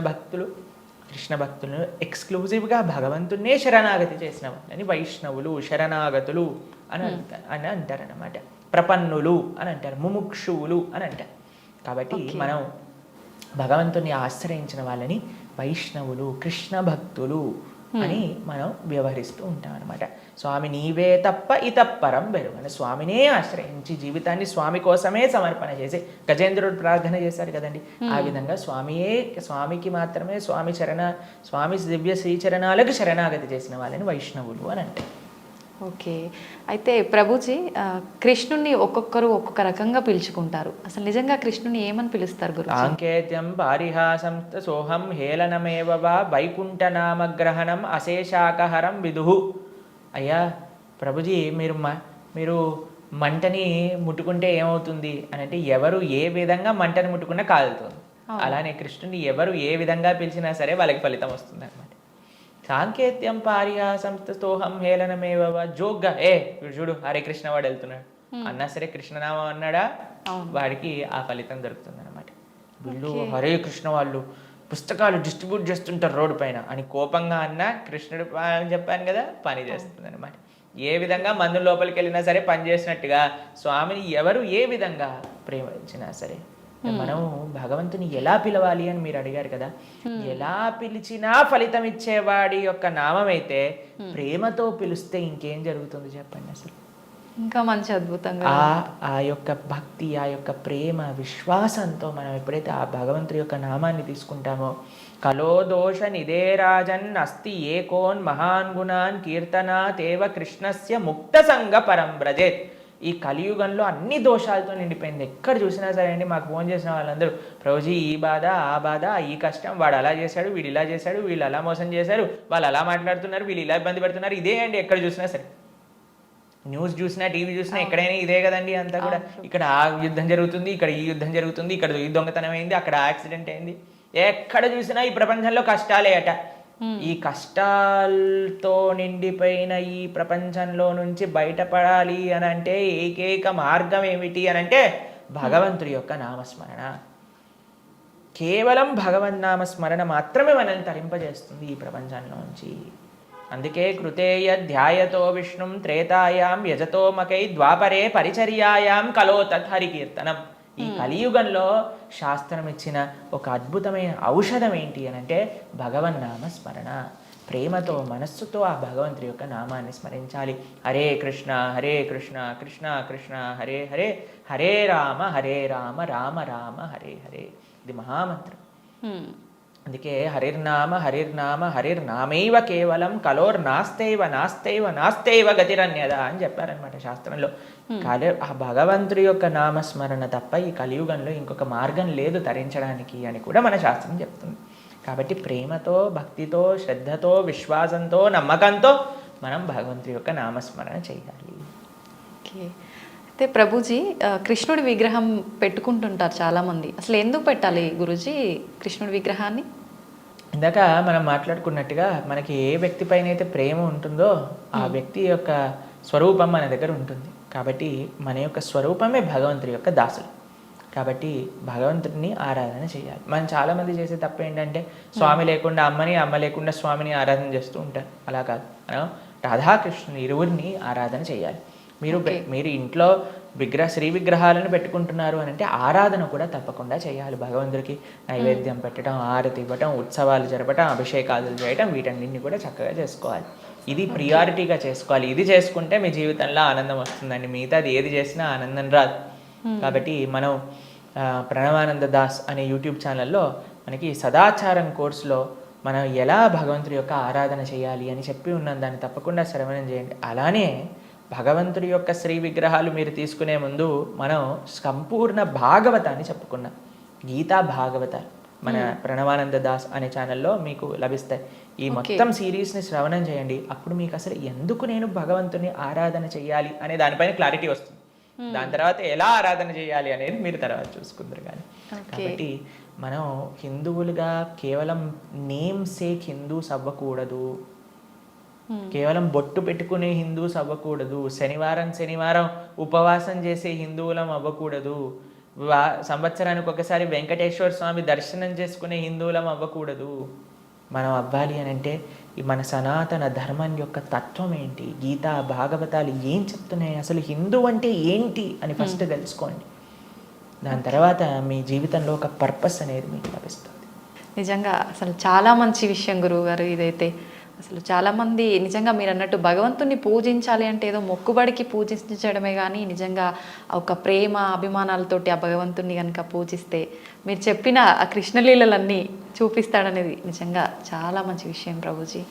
భక్తులను ఎక్స్క్లూజివ్గా భగవంతున్నే శరణాగతి చేసిన వాళ్ళని వైష్ణవులు, శరణాగతులు అని అంటారనమాట. ప్రపన్నులు అని అంటారు, ముముక్షువులు అని అంటారు. కాబట్టి మనం భగవంతుని ఆశ్రయించిన వాళ్ళని వైష్ణవులు, కృష్ణ భక్తులు అని మనం వ్యవహరిస్తూ ఉంటాం అనమాట. స్వామి నీవే తప్ప ఇతప్పరం బెరుగు అని స్వామినే ఆశ్రయించి జీవితాన్ని స్వామి కోసమే సమర్పణ చేసి గజేంద్రుడు ప్రార్థన చేశారు కదండి. ఆ విధంగా స్వామికి మాత్రమే స్వామి దివ్య శ్రీచరణాలకు శరణాగతి చేసిన వాళ్ళని వైష్ణవులు అని అంటే. ఓకే, అయితే ప్రభుజీ, కృష్ణుణ్ణి ఒక్కొక్కరు ఒక్కొక్క రకంగా పిలుచుకుంటారు. అసలు నిజంగా కృష్ణుని ఏమని పిలుస్తారు గురు? సాంకేత్యం పారిహాసం సోహం హేళనమేవ వా వైకుంఠనామగ్రహణం అశేషాకహరం విదుహు. అయ్యా ప్రభుజీ, మీరు మంటని ముట్టుకుంటే ఏమవుతుంది అని అంటే, ఎవరు ఏ విధంగా మంటని ముట్టుకున్నా కాలుతుంది. అలానే కృష్ణుని ఎవరు ఏ విధంగా పిలిచినా సరే వాళ్ళకి ఫలితం వస్తుంది అనమాట. సాంకేత్యం పారిహాసం స్తోహం హేళనమేవ. జోగ్గా చూడు హరే కృష్ణ వాడు వెళ్తున్నాడు అన్నా సరే, కృష్ణనామం అన్నాడా వాడికి ఆ ఫలితం దొరుకుతుంది అనమాట. వీళ్ళు హరే కృష్ణ వాళ్ళు పుస్తకాలు డిస్ట్రిబ్యూట్ చేస్తుంటారు రోడ్డు పైన అని కోపంగా అన్నా, కృష్ణుడు అని చెప్పాను కదా, పని చేస్తుంది అనమాట. ఏ విధంగా మందు లోపలికి వెళ్ళినా సరే పని చేసినట్టుగా స్వామిని ఎవరు ఏ విధంగా ప్రేమించినా సరే, మనం భగవంతుని ఎలా పిలవాలి అని మీరు అడిగారు కదా, ఎలా పిలిచినా ఫలితం ఇచ్చేవాడి యొక్క నామం అయితే ప్రేమతో పిలిస్తే ఇంకేం జరుగుతుంది చెప్పండి. అసలు ఇంకా మంచి అద్భుతంగా ఆ యొక్క భక్తి, ఆ యొక్క ప్రేమ, విశ్వాసంతో మనం ఎప్పుడైతే ఆ భగవంతుడి యొక్క నామాన్ని తీసుకుంటామో, కలో దోష నిదే రాజన్ అస్తి ఏకోన్ మహాన్ గుణాన్ కీర్తనాతేవ కృష్ణస్య ముక్త సంగ పరం బ్రజేత్. ఈ కలియుగంలో అన్ని దోషాలతో నిండిపోయింది. ఎక్కడ చూసినా సరే అండి, మాకు ఫోన్ చేసిన వాళ్ళందరూ ప్రభుజీ ఈ బాధ, ఆ బాధ, ఈ కష్టం, వాడు అలా చేశాడు, వీడు ఇలా చేశాడు, వీళ్ళు అలా మోసం చేశారు, వాళ్ళు అలా మాట్లాడుతున్నారు, వీళ్ళు ఇలా ఇబ్బంది పెడుతున్నారు, ఇదే అండి. ఎక్కడ చూసినా సరే, న్యూస్ చూసినా, టీవీ చూసినా, ఎక్కడైనా ఇదే కదండి అంతా కూడా. ఇక్కడ ఆ యుద్ధం జరుగుతుంది, ఇక్కడ ఈ యుద్ధం జరుగుతుంది, ఇక్కడ ఈ దొంగతనం అయింది, అక్కడ యాక్సిడెంట్ అయింది. ఎక్కడ చూసినా ఈ ప్రపంచంలో కష్టాలే అట. ఈ కష్టాలతో నిండిపోయిన ఈ ప్రపంచంలో నుంచి బయటపడాలి అని అంటే ఏకైక మార్గం ఏమిటి అని అంటే భగవంతుడి యొక్క నామస్మరణ. కేవలం భగవన్నామస్మరణ మాత్రమే మనల్ని తరింపజేస్తుంది ఈ ప్రపంచంలోంచి. అందుకే కృతేయ ధ్యాయతో విష్ణుం త్రేతాయాం యజతో మకై ద్వాపరే పరిచర్యాయాం కలో తత్హరికీర్తనం. ఈ కలియుగంలో శాస్త్రం ఇచ్చిన ఒక అద్భుతమైన ఔషధం ఏంటి అని అంటే భగవన్నామ స్మరణ. ప్రేమతో, మనస్సుతో ఆ భగవంతుడి యొక్క నామాన్ని స్మరించాలి. హరే కృష్ణ కృష్ణ కృష్ణ హరే హరే, హరే రామ రామ రామ హరే హరే. ఇది మహామంత్రం. అందుకే హరిర్నామ హరిర్నామైవ కేవలం నాస్తైవ గతిరన్యద అని చెప్పారనమాట శాస్త్రంలో. ఆ భగవంతుడి యొక్క నామస్మరణ తప్ప ఈ కలియుగంలో ఇంకొక మార్గం లేదు తరించడానికి అని కూడా మన శాస్త్రం చెప్తుంది. కాబట్టి ప్రేమతో, భక్తితో, శ్రద్ధతో, విశ్వాసంతో, నమ్మకంతో మనం భగవంతుడి యొక్క నామస్మరణ చేయాలి. ఓకే. అయితే ప్రభుజీ కృష్ణుడి విగ్రహం పెట్టుకుంటుంటారు చాలామంది. అసలు ఎందుకు పెట్టాలి గురూజీ కృష్ణుడి విగ్రహాన్ని? ఇందాక మనం మాట్లాడుకున్నట్టుగా మనకి ఏ వ్యక్తి పైన అయితే ప్రేమ ఉంటుందో ఆ వ్యక్తి యొక్క స్వరూపం మన దగ్గర ఉంటుంది. కాబట్టి మన యొక్క స్వరూపమే భగవంతుడి యొక్క దాసులు. కాబట్టి భగవంతుడిని ఆరాధన చేయాలి. మనం చాలామంది చేసే తప్పు ఏంటంటే స్వామి లేకుండా అమ్మని, అమ్మ లేకుండా స్వామిని ఆరాధన చేస్తూ ఉంటారు. అలా కాదు, మనం రాధాకృష్ణుని ఇరువురిని ఆరాధన చేయాలి. మీరు ఇంట్లో శ్రీ విగ్రహాలను పెట్టుకుంటున్నారు అని అంటే ఆరాధన కూడా తప్పకుండా చేయాలి. భగవంతుడికి నైవేద్యం పెట్టడం, ఆరతి ఇవ్వటం, ఉత్సవాలు జరపటం, అభిషేకాలు చేయటం, వీటన్నింటినీ కూడా చక్కగా చేసుకోవాలి. ఇది ప్రియారిటీగా చేసుకోవాలి. ఇది చేసుకుంటే మీ జీవితంలో ఆనందం వస్తుందండి. మిగతాది ఏది చేసినా ఆనందం రాదు. కాబట్టి మనం ప్రణవానంద దాస్ అనే యూట్యూబ్ ఛానల్లో మనకి సదాచారం కోర్సులో మనం ఎలా భగవంతుడి యొక్క ఆరాధన చేయాలి అని చెప్పి ఉన్నాం. దాన్ని తప్పకుండా శ్రవణం చేయండి. అలానే భగవంతుడి యొక్క శ్రీ విగ్రహాలు మీరు తీసుకునే ముందు మనం సంపూర్ణ భాగవతాన్ని చెప్పుకున్నాం. గీతా భాగవతాలు మన ప్రణవానంద దాస్ అనే ఛానల్లో మీకు లభిస్తాయి. ఈ మొత్తం సిరీస్ని శ్రవణం చేయండి. అప్పుడు మీకు అసలు ఎందుకు నేను భగవంతుని ఆరాధన చేయాలి అనే దానిపైన క్లారిటీ వస్తుంది. దాని తర్వాత ఎలా ఆరాధన చేయాలి అనేది మీరు తర్వాత చూసుకుందరు. కానీ కాబట్టి మనం హిందువులుగా కేవలం నేమ్ సేక్ హిందూస్ అవ్వకూడదు. కేవలం బొట్టు పెట్టుకునే హిందూస్ అవ్వకూడదు. శనివారం ఉపవాసం చేసే హిందువులం అవ్వకూడదు. సంవత్సరానికి ఒకసారి వెంకటేశ్వర స్వామి దర్శనం చేసుకునే హిందువులం అవ్వకూడదు. మనం అవ్వాలి అని అంటే మన సనాతన ధర్మం యొక్క తత్వం ఏంటి, గీతా భాగవతాలు ఏం చెప్తున్నాయి, అసలు హిందూ అంటే ఏంటి అని ఫస్ట్ తెలుసుకోండి. దాని తర్వాత మీ జీవితంలో ఒక పర్పస్ అనేది మీకు లభిస్తుంది. నిజంగా అసలు చాలా మంచి విషయం గురువు గారు. ఇదైతే అసలు చాలామంది నిజంగా మీరు అన్నట్టు భగవంతుని పూజించాలి అంటే ఏదో మొక్కుబడికి పూజించడమే కానీ నిజంగా ఒక ప్రేమ అభిమానాలతోటి ఆ భగవంతుని కనుక పూజిస్తే మీరు చెప్పిన ఆ కృష్ణలీలలన్నీ చూపిస్తాడనేది నిజంగా చాలా మంచి విషయం ప్రభుజీ.